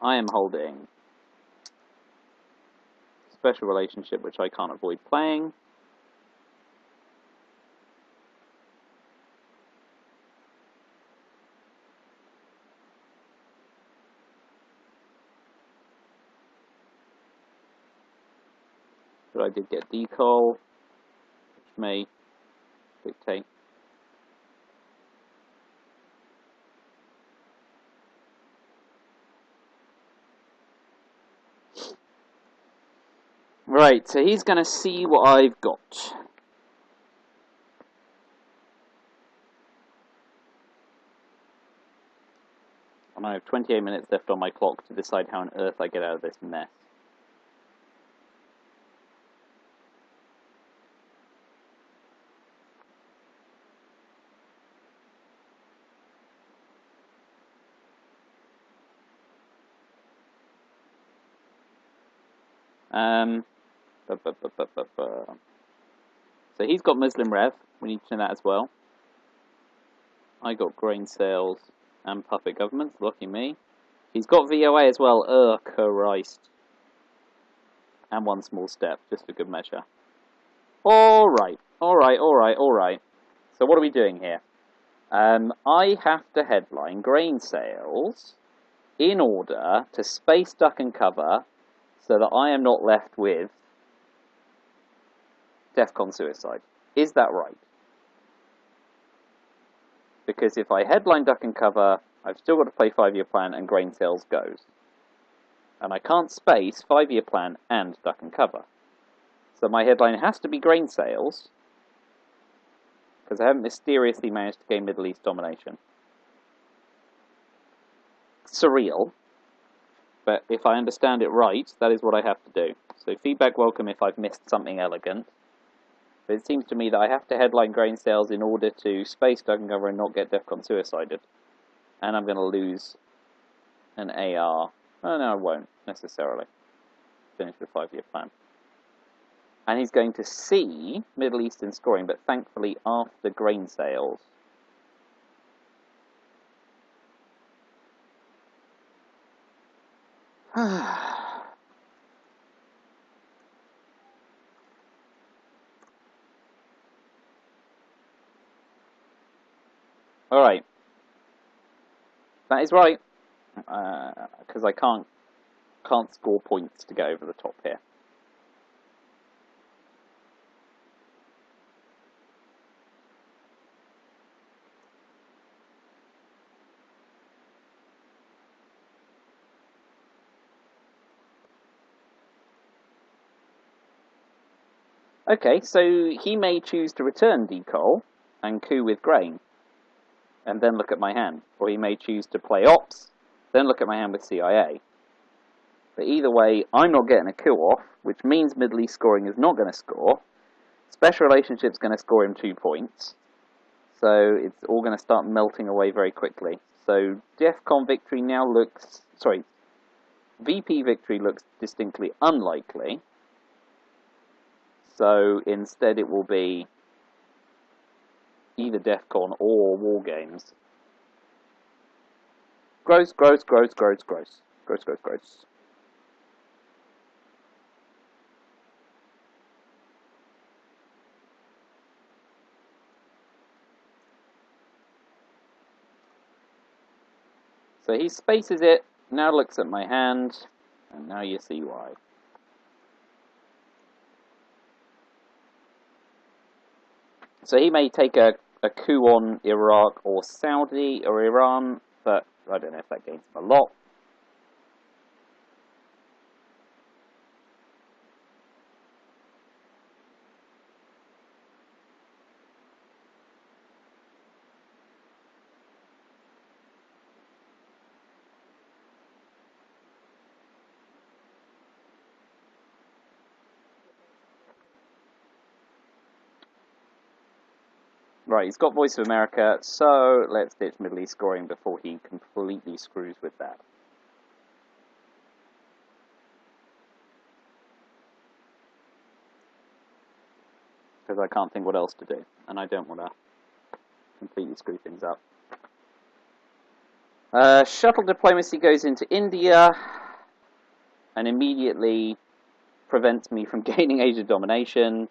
I am holding special relationship, which I can't avoid playing. But I did get decall, which may dictate. Right, so he's going to see what I've got. And I have 28 minutes left on my clock to decide how on earth I get out of this mess. So he's got Muslim Rev. We need to know that as well. I got grain sales and puppet governments. Lucky me. He's got VOA as well. Ugh, Christ. And one small step, just for good measure. Alright, alright, alright, alright. So what are we doing here? I have to headline grain sales in order to space, duck and cover so that I am not left with DEFCON suicide. Is that right? Because if I headline, duck and cover, I've still got to play 5-year plan and grain sales goes. And I can't space 5-year plan and duck and cover. So my headline has to be grain sales, because I haven't mysteriously managed to gain Middle East domination. Surreal, but if I understand it right, that is what I have to do. So feedback welcome if I've missed something elegant. But it seems to me that I have to headline grain sales in order to space duck and cover and not get DEFCON suicided. And I'm going to lose an AR. Oh, no, I won't, necessarily. Finish the 5-year plan. And he's going to see Middle Eastern scoring, but thankfully after grain sales. Alright. That is right. Because I can't score points to get over the top here. Okay, so he may choose to return decoal and coup with grain, and then look at my hand. Or he may choose to play ops, then look at my hand with CIA. But either way, I'm not getting a coup off, which means Middle East scoring is not going to score. Special Relationship's going to score him 2 points. So it's all going to start melting away very quickly. So DEFCON victory now looks... Sorry, VP victory looks distinctly unlikely. So instead it will be either DEFCON or Wargames. Gross, gross, gross, gross, gross. Gross, gross, gross. So he spaces it, now looks at my hand, and now you see why. So he may take a coup on Iraq or Saudi or Iran, but I don't know if that gains him a lot. Right, he's got Voice of America, so let's ditch Middle East scoring before he completely screws with that. Because I can't think what else to do, and I don't want to completely screw things up. Shuttle diplomacy goes into India, and immediately prevents me from gaining Asia domination.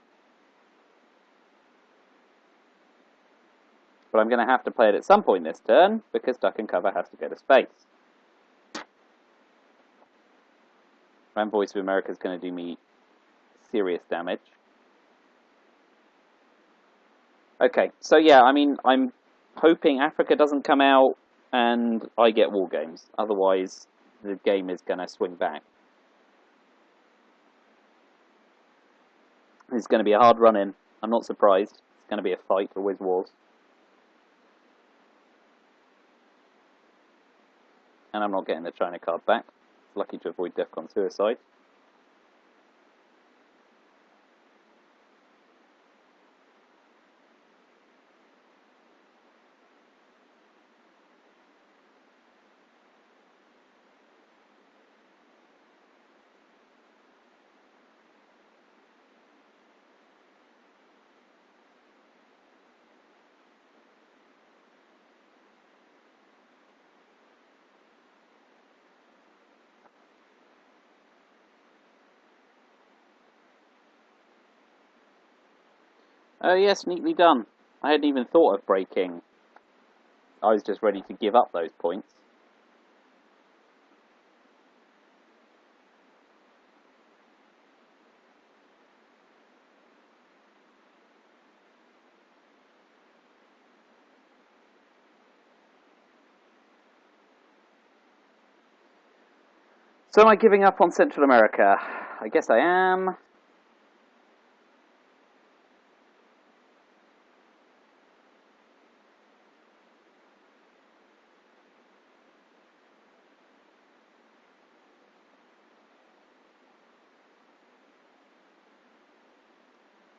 But I'm going to have to play it at some point this turn, because duck and cover has to go to space. And Voice of America is going to do me serious damage. Okay, so yeah, I mean, I'm hoping Africa doesn't come out and I get Wargames. Otherwise, the game is going to swing back. It's going to be a hard run-in. I'm not surprised. It's going to be a fight, always wars. And I'm not getting the China card back. Lucky to avoid DEFCON suicide. Oh yes, neatly done. I hadn't even thought of breaking. I was just ready to give up those points. So am I giving up on Central America? I guess I am.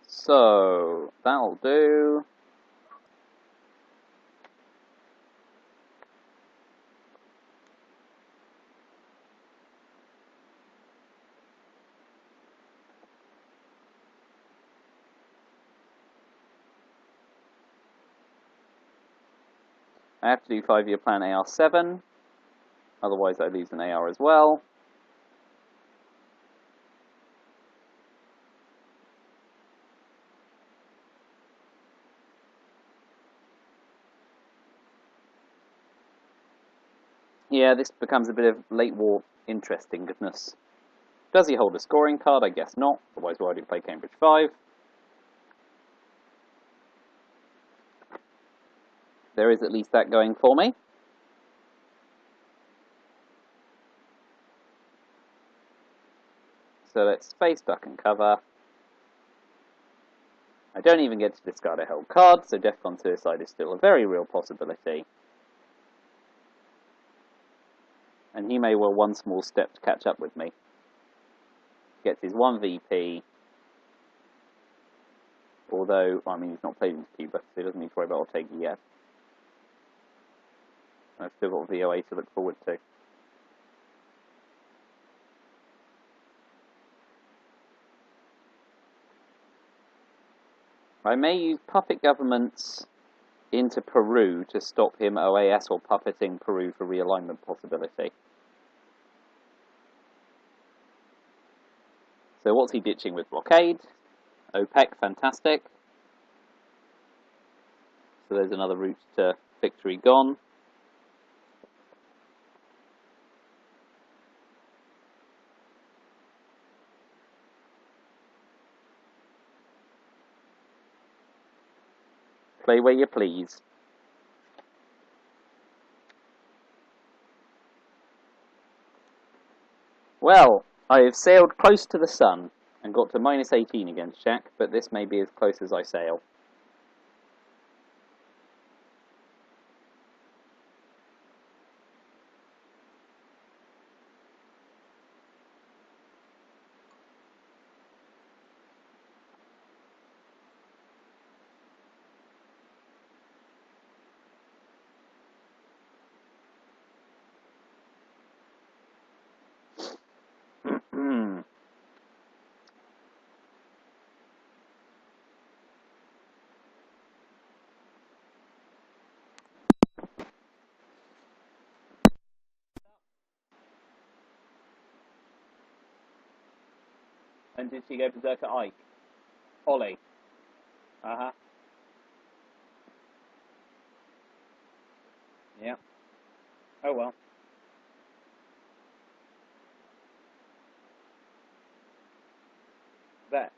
So, that'll do. I have to do 5-year plan AR7, otherwise I lose an AR as well. Yeah, this becomes a bit of late war interestingness. Does he hold a scoring card? I guess not, otherwise why would he play Cambridge 5? There is at least that going for me. So let's space, duck and cover. I don't even get to discard a held card, so Defcon Suicide is still a very real possibility. And he may well one small step to catch up with me. Gets his 1 VP, although, I mean, he's not played into Cuba, so he doesn't need to worry about Ortega yet. I've still got VOA to look forward to. I may use puppet governments into Peru to stop him OAS or puppeting Peru for realignment possibility. So what's he ditching with blockade? OPEC, fantastic. So there's another route to victory gone. Play where you please. Well, I have sailed close to the sun and got to minus 18 against Shack, but this may be as close as I sail. And did she go berserker Ike? Ollie. Uh-huh. Yeah. Oh well. There.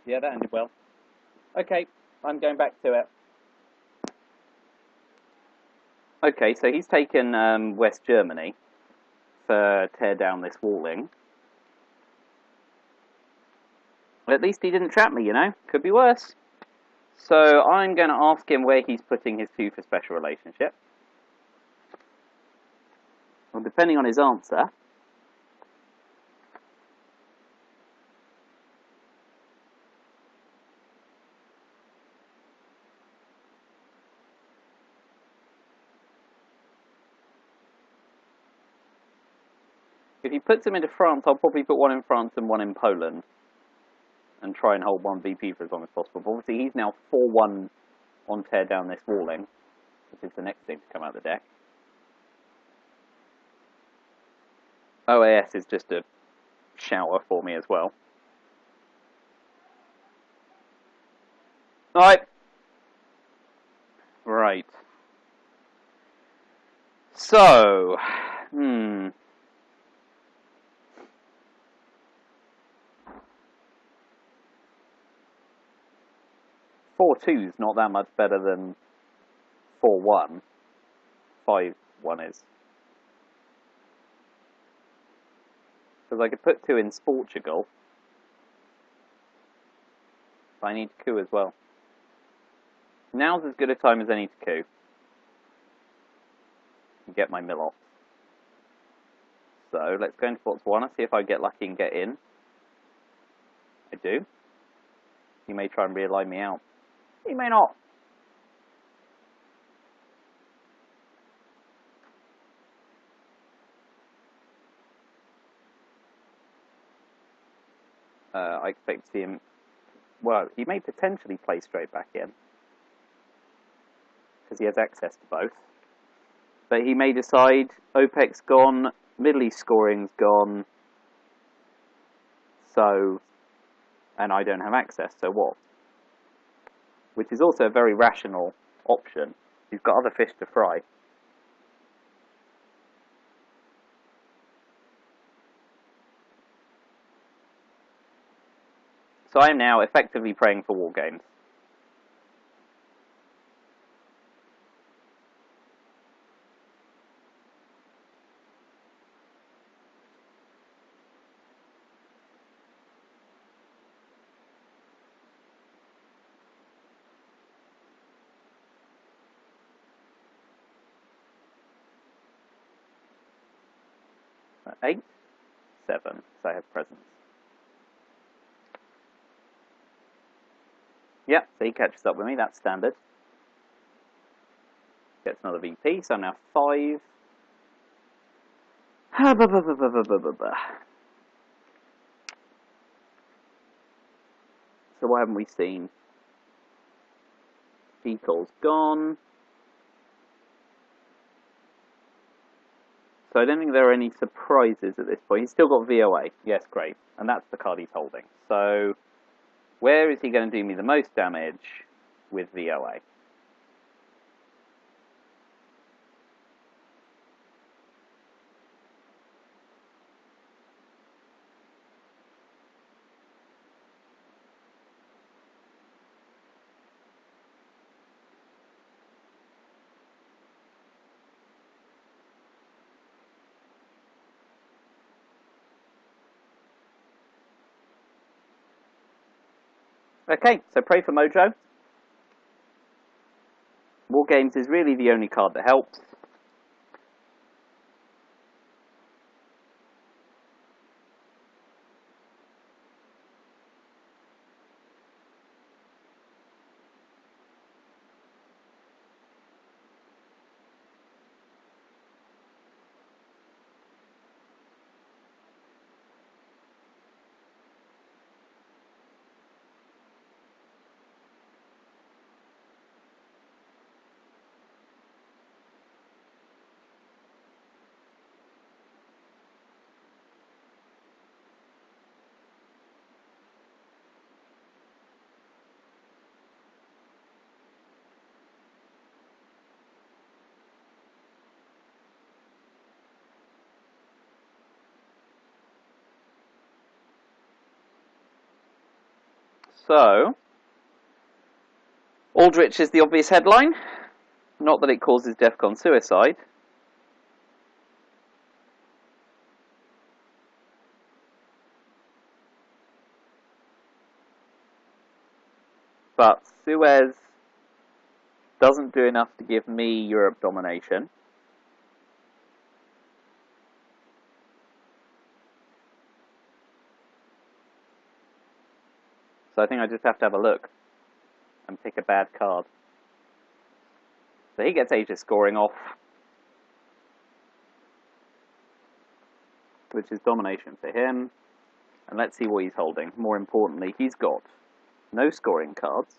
Yeah, that ended well. Okay, I'm going back to it. Okay, so he's taken West Germany for tear down this walling. At least he didn't trap me, you know? Could be worse. So I'm going to ask him where he's putting his 2 for special relationship. Well, depending on his answer, if he puts him into France, I'll probably put 1 in France and 1 in Poland. And try and hold 1 VP for as long as possible. But obviously he's now 4-1 on tear down this walling, which is the next thing to come out of the deck. OAS is just a shower for me as well. Alright. Right. So, 4-2's not that much better than 4-1. 5-1 is. Because I could put 2 in Portugal. I need to coup as well. Now's as good a time as any to coup. And get my mill off. So let's go into Botswana, see if I get lucky and get in. I do. He may try and realign me out. He may not. I expect to see him. Well, he may potentially play straight back in. Because he has access to both. But he may decide OPEC's gone, Middle East scoring's gone, so, and I don't have access, so what? Which is also a very rational option. He's got other fish to fry. So I am now effectively praying for Wargames. At 8, 7, so I have presence. Yep, so he catches up with me, that's standard. Gets another VP, so I'm now 5. So what haven't we seen? Decal's gone. So I don't think there are any surprises at this point. He's still got VOA. Yes, great. And that's the card he's holding. So where is he going to do me the most damage with VOA? Okay, so pray for Mojo. Wargames is really the only card that helps. So, Aldrich is the obvious headline. Not that it causes DEFCON suicide. But Suez doesn't do enough to give me Europe domination. So I think I just have to have a look and pick a bad card. So he gets Asia scoring off, which is domination for him. And let's see what he's holding. More importantly, he's got no scoring cards.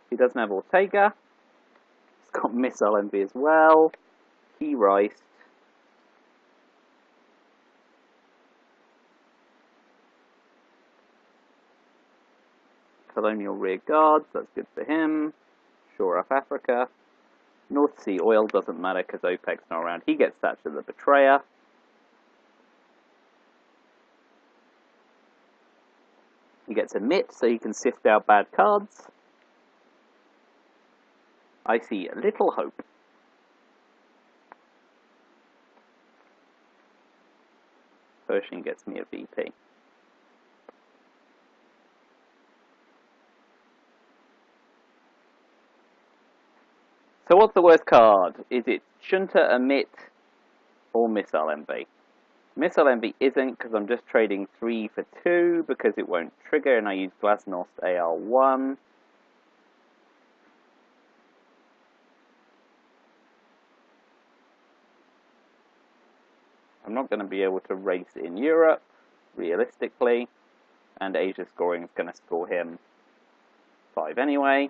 He doesn't have Ortega. He's got missile envy as well. Key Rice. Colonial rear guards, that's good for him. Shore up Africa. North Sea oil doesn't matter because OPEC's not around. He gets Thatcher the Betrayer. He gets a mitt so he can sift out bad cards. I see little hope. Pershing gets me a VP. So what's the worst card? Is it Junta, a mitt, or Missile Envy? Missile Envy isn't, because I'm just trading 3 for 2, because it won't trigger, and I use Glasnost AR1. I'm not going to be able to race in Europe, realistically, and Asia scoring is going to score him 5 anyway.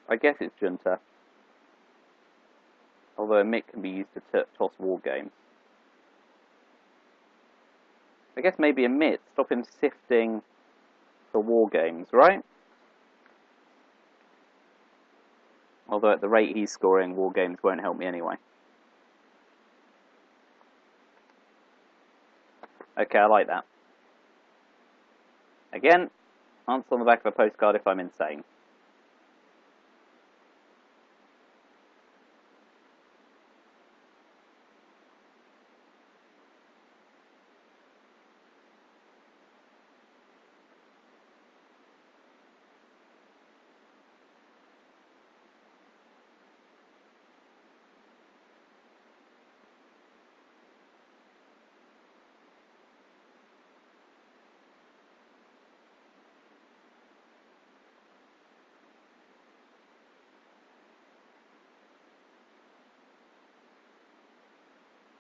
I guess it's Junta, although a mitt can be used to toss Wargames. I guess maybe a mitt, stop him sifting for Wargames, right? Although at the rate he's scoring, Wargames won't help me anyway. Okay, I like that. Again, answer on the back of a postcard if I'm insane.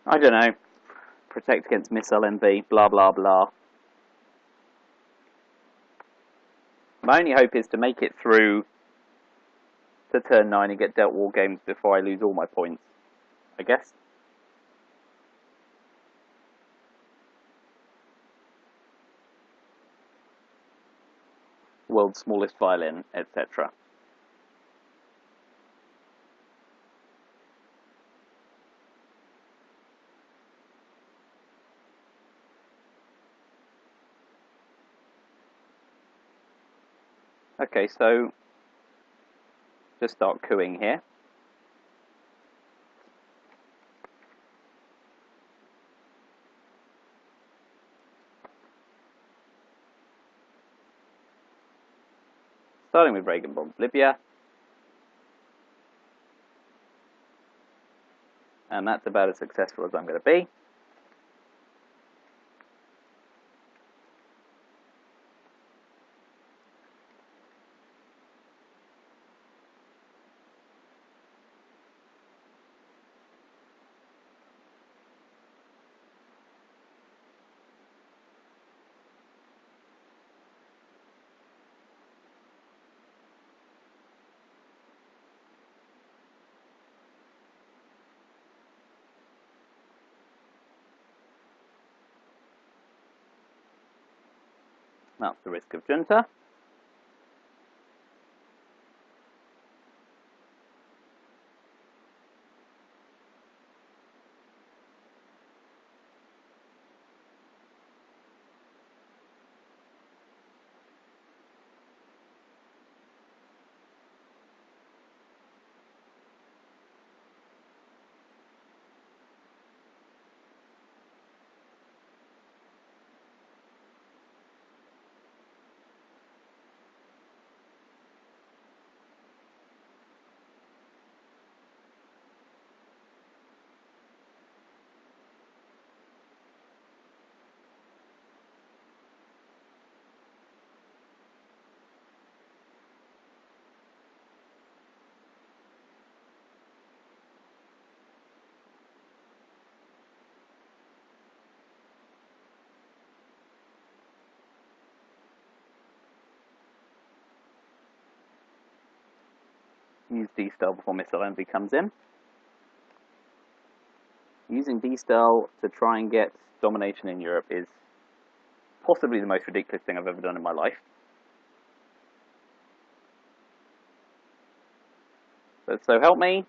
I don't know. Protect against missile envy, blah blah blah. My only hope is to make it through to turn 9 and get dealt Wargames before I lose all my points, I guess. World's smallest violin, etc. Okay, so just start cooing here. Starting with Reagan bombs Libya. And that's about as successful as I'm going to be. That's the risk of Junta. use D-Star before Missile Envy comes in. Using D-Star to try and get domination in Europe is possibly the most ridiculous thing I've ever done in my life. But so help me,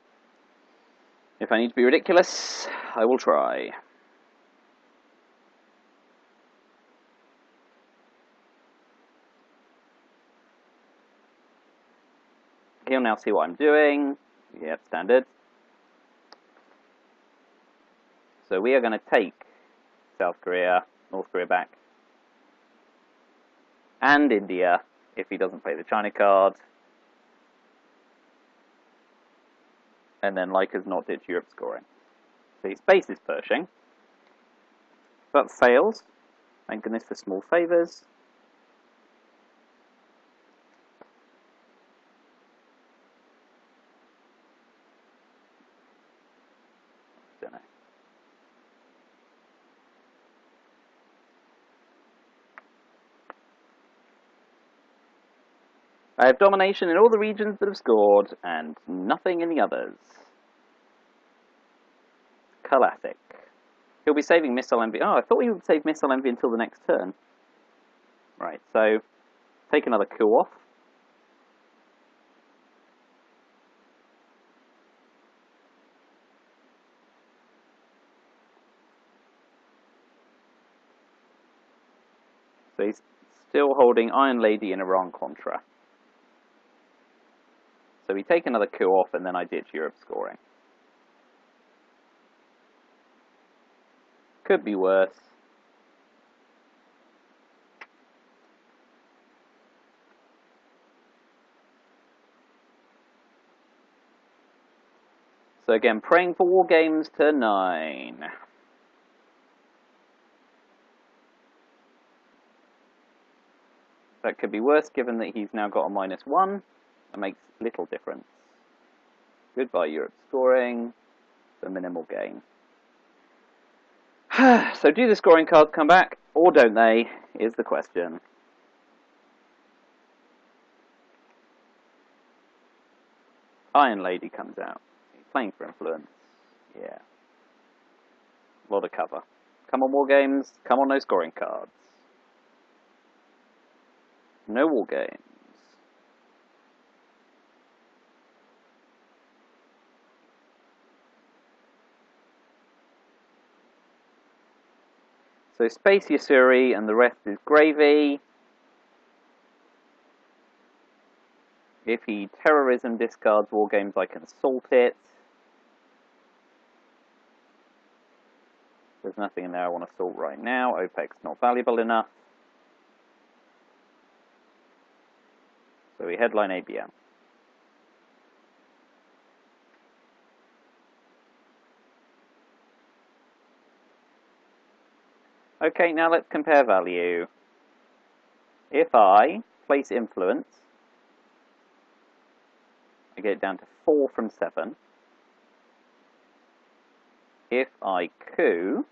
if I need to be ridiculous, I will try. He'll now see what I'm doing. Yep, standard. So we are going to take South Korea, North Korea back, and India if he doesn't play the China card. And then, like as not, ditch Europe scoring. So his base is Pershing. That fails. Thank goodness for small favours. Don't know. I have domination in all the regions that have scored, and nothing in the others. Classic. He'll be saving Missile Envy. Oh, I thought he would save Missile Envy until the next turn. Right, so take another coup off. So he's still holding Iron Lady and Iran Contra. So we take another coup off, and then I ditch Europe scoring. Could be worse. So again, praying for Wargames turn 9. That could be worse, given that he's now got a -1. That makes little difference. Goodbye Europe scoring. The minimal gain. So do the scoring cards come back, or don't they, is the question. Iron Lady comes out. He's playing for influence. Yeah. A lot of cover. Come on, Wargames. Come on, no scoring cards. No Wargames. So Space Yasuri and the rest is gravy. If he terrorism discards Wargames, I can assault it. There's nothing in there I want to assault right now. OPEC's not valuable enough. So we headline ABM. Okay, now let's compare value. If I place influence, I get it down to 4 from 7. If I coup,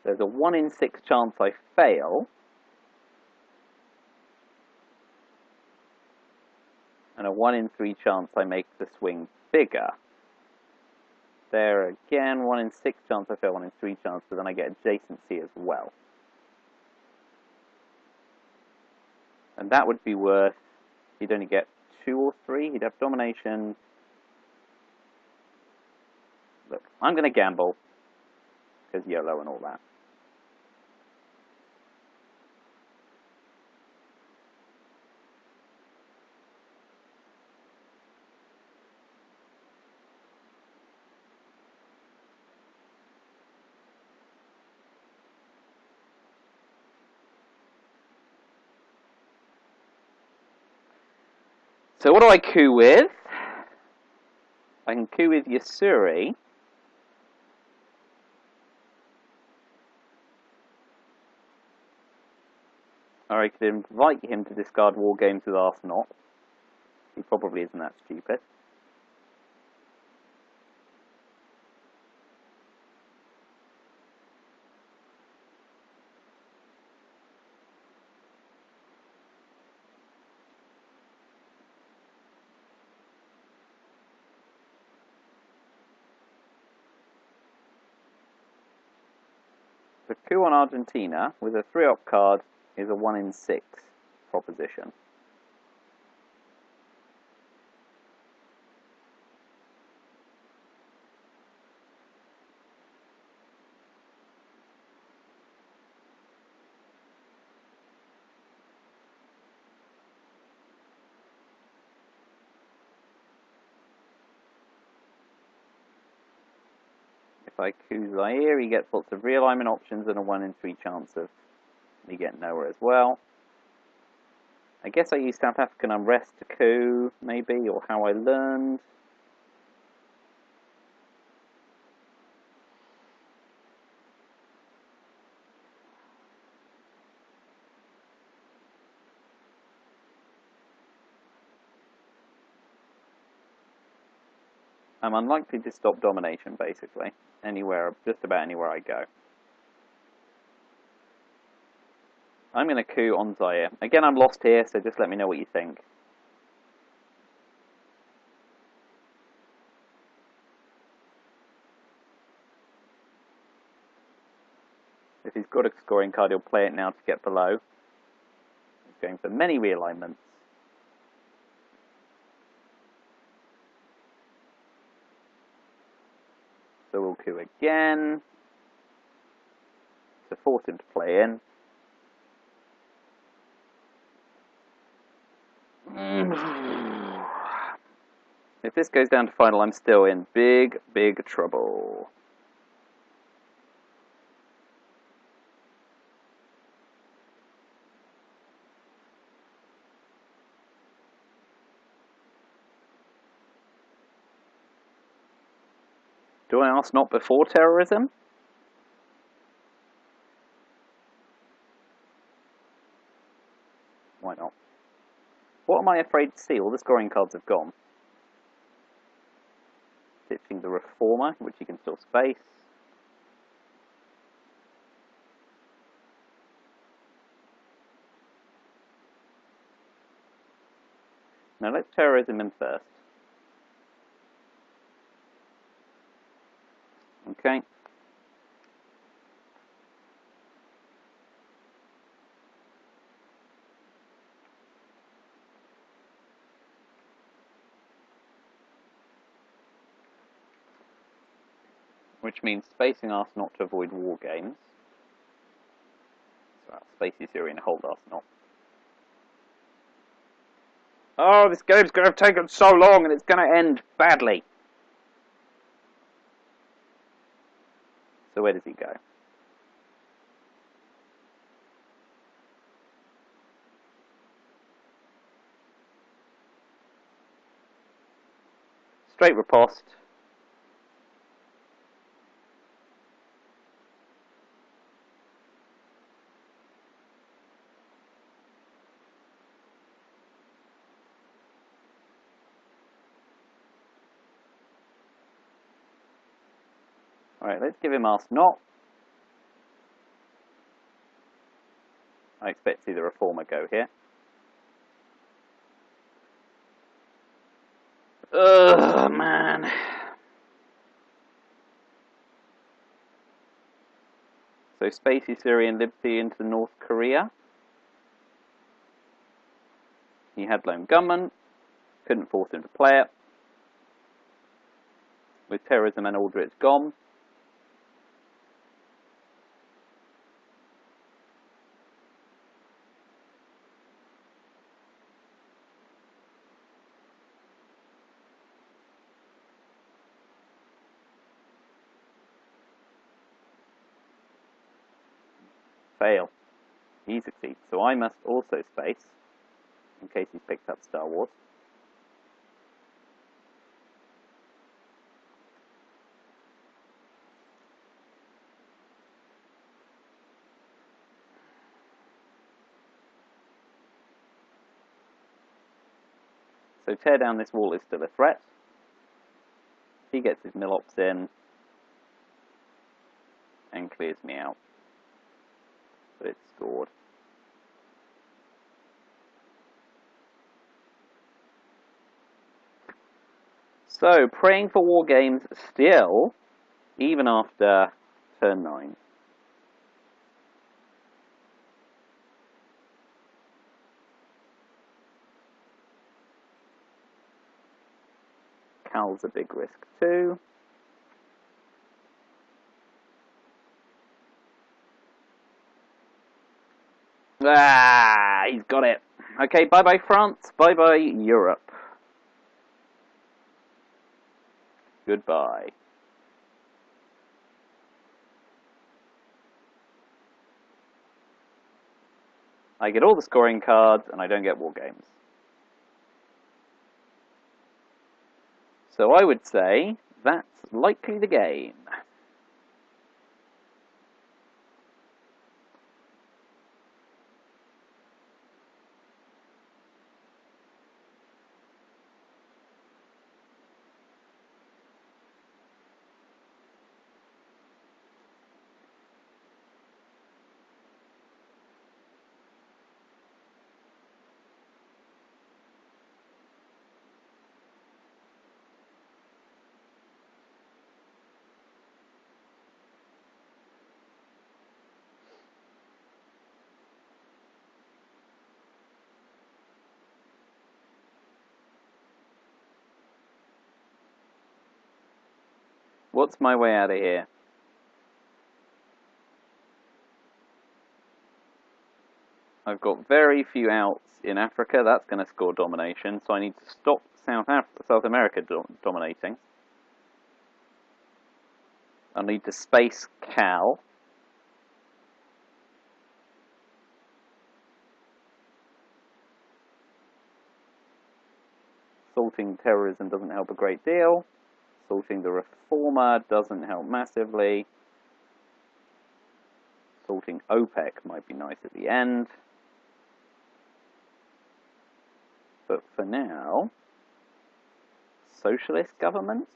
there's a 1 in 6 chance I fail, and a 1 in 3 chance I make the swing bigger. There again, 1 in 6 chance I fail, 1 in 3 chance, but then I get adjacency as well. And that would be worth, you'd only get 2 or 3, he'd have domination. Look, I'm going to gamble, because YOLO and all that. So what do I coup with? I can coup with Yasuri. Or I could invite him to discard Wargames with Arsenal. He probably isn't that stupid. The coup on Argentina with a 3-op card is a 1 in 6 proposition. If I coup Zaire, he gets lots of realignment options and a 1 in 3 chance of me getting nowhere as well. I guess I used South African unrest to coup, maybe, or how I learned. I'm unlikely to stop domination, basically. Anywhere, just about anywhere I go. I'm going to coup on Zaire. Again, I'm lost here, so just let me know what you think. If he's got a scoring card, he'll play it now to get below. He's going for many realignments. So we'll coup again to force him to play in. If this goes down to final, I'm still in big, big trouble. Do I ask not before terrorism? Why not? What am I afraid to see? All the scoring cards have gone. Ditching the Reformer, which you can still space. Now let's terrorism in first. Okay. Which means spacing Arsenal to avoid Wargames. So I'll space Syria and hold Arsenal. Oh, this game's going to have taken so long and it's going to end badly. So where does he go? Straight riposte. Alright, let's give him Arsenal. I expect to see the Reformer go here. Ugh, man. So spacey Syrian Liberty into North Korea. He had lone gunman. Couldn't force him to play it. With terrorism and order, it's gone. Fail. He succeeds. So I must also space, in case he's picked up Star Wars. So tear down this wall is still a threat. He gets his mill-ops in and clears me out. But it's scored. So, praying for Wargames still, even after turn 9. Cal's a big risk too. Ah, he's got it. Okay, bye-bye France, bye-bye Europe. Goodbye. I get all the scoring cards, and I don't get Wargames. So I would say that's likely the game. What's my way out of here? I've got very few outs in Africa. That's going to score domination, so I need to stop South America dominating. I need to space Cal. Assaulting terrorism doesn't help a great deal. Assaulting the reformer doesn't help massively. Assaulting OPEC might be nice at the end. But for now, socialist governments?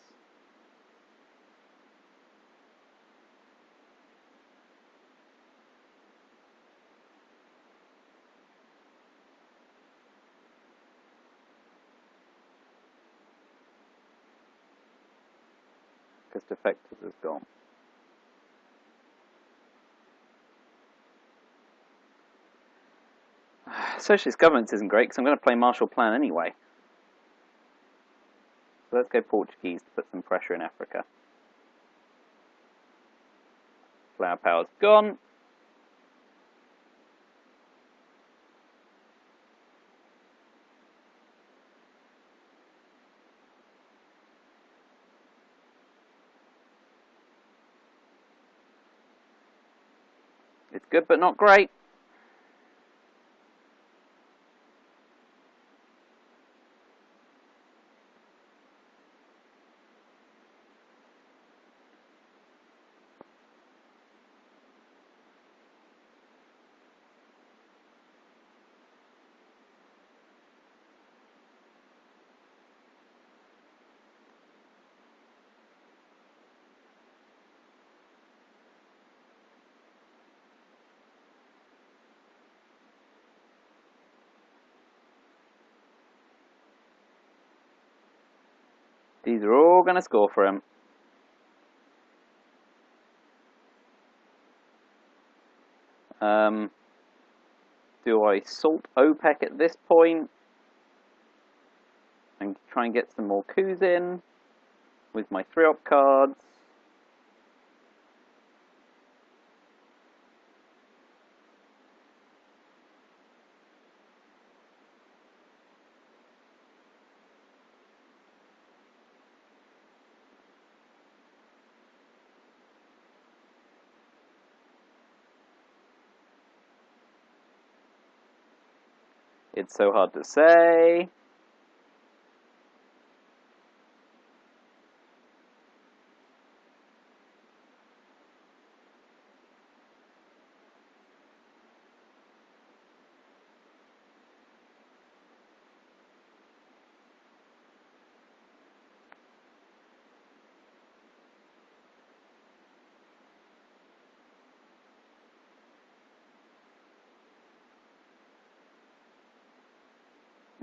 Because defectors has gone. Socialist governments isn't great because I'm going to play Marshall Plan anyway. So let's go Portuguese to put some pressure in Africa. Flower power's gone. It's good but not great. These are all going to score for him. Do I salt OPEC at this point and try and get some more coups in with my 3-op cards? It's so hard to say.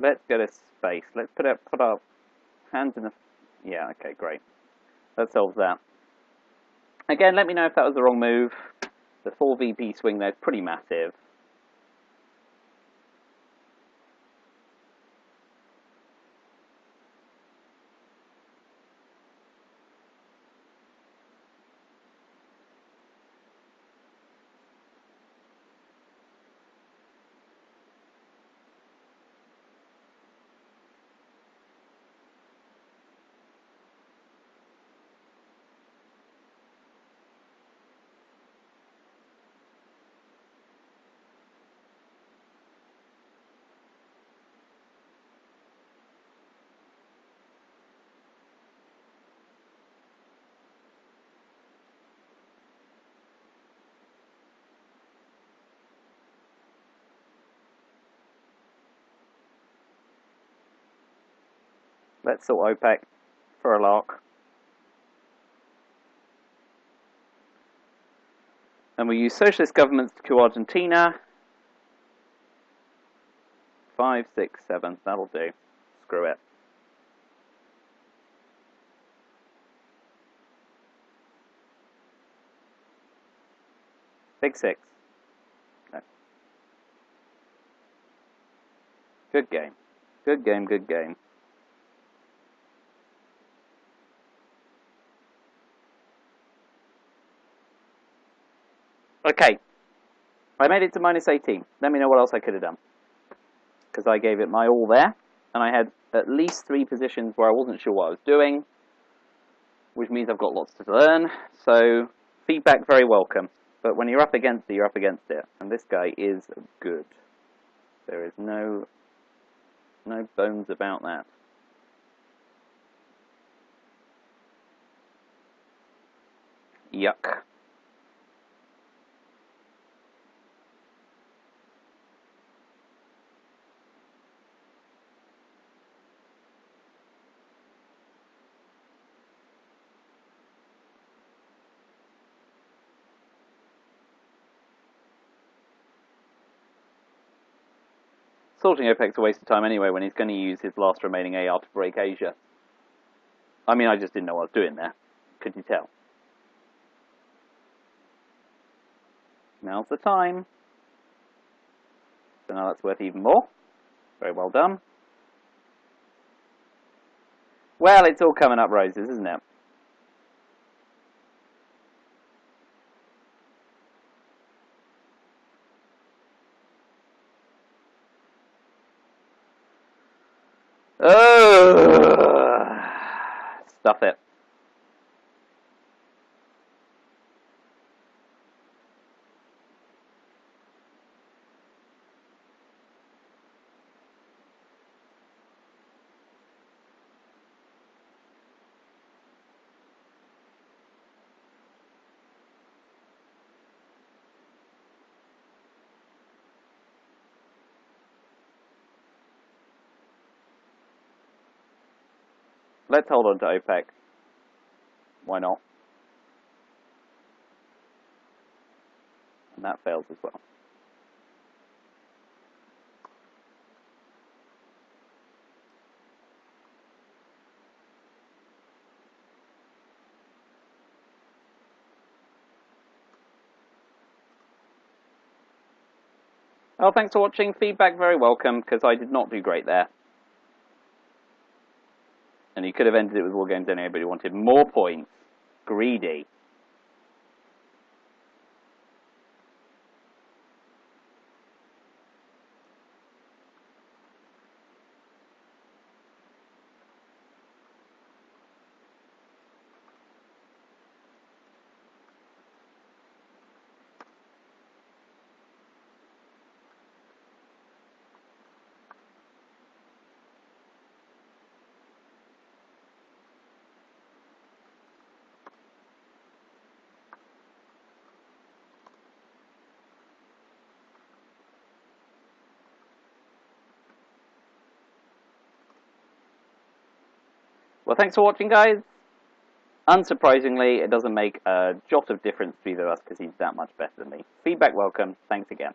Let's go to space. Let's put our hands in the... Yeah, okay, great. That solves that. Again, let me know if that was the wrong move. The 4 VP swing there is pretty massive. Let's sort OPEC for a lark. And we use socialist governments to coup Argentina. 5, 6, 7. That'll do. Screw it. Big 6. No. Good game. Good game, good game. Okay. I made it to minus 18. Let me know what else I could have done. Because I gave it my all there. And I had at least 3 positions where I wasn't sure what I was doing. Which means I've got lots to learn. So, feedback very welcome. But when you're up against it, you're up against it. And this guy is good. There is no bones about that. Yuck. Sorting OPEC's a waste of time anyway when he's going to use his last remaining AR to break Asia. I mean, I just didn't know what I was doing there. Could you tell? Now's the time. So now that's worth even more. Very well done. Well, it's all coming up roses, isn't it? Oh, stuff it. Let's hold on to OPEC. Why not? And that fails as well. Well, thanks for watching. Feedback very welcome, because I did not do great there. And he could have ended it with Wargames anyway, but he wanted more points. Greedy. Well, thanks for watching, guys. Unsurprisingly, it doesn't make a jot of difference to either of us because he's that much better than me. Feedback welcome. Thanks again.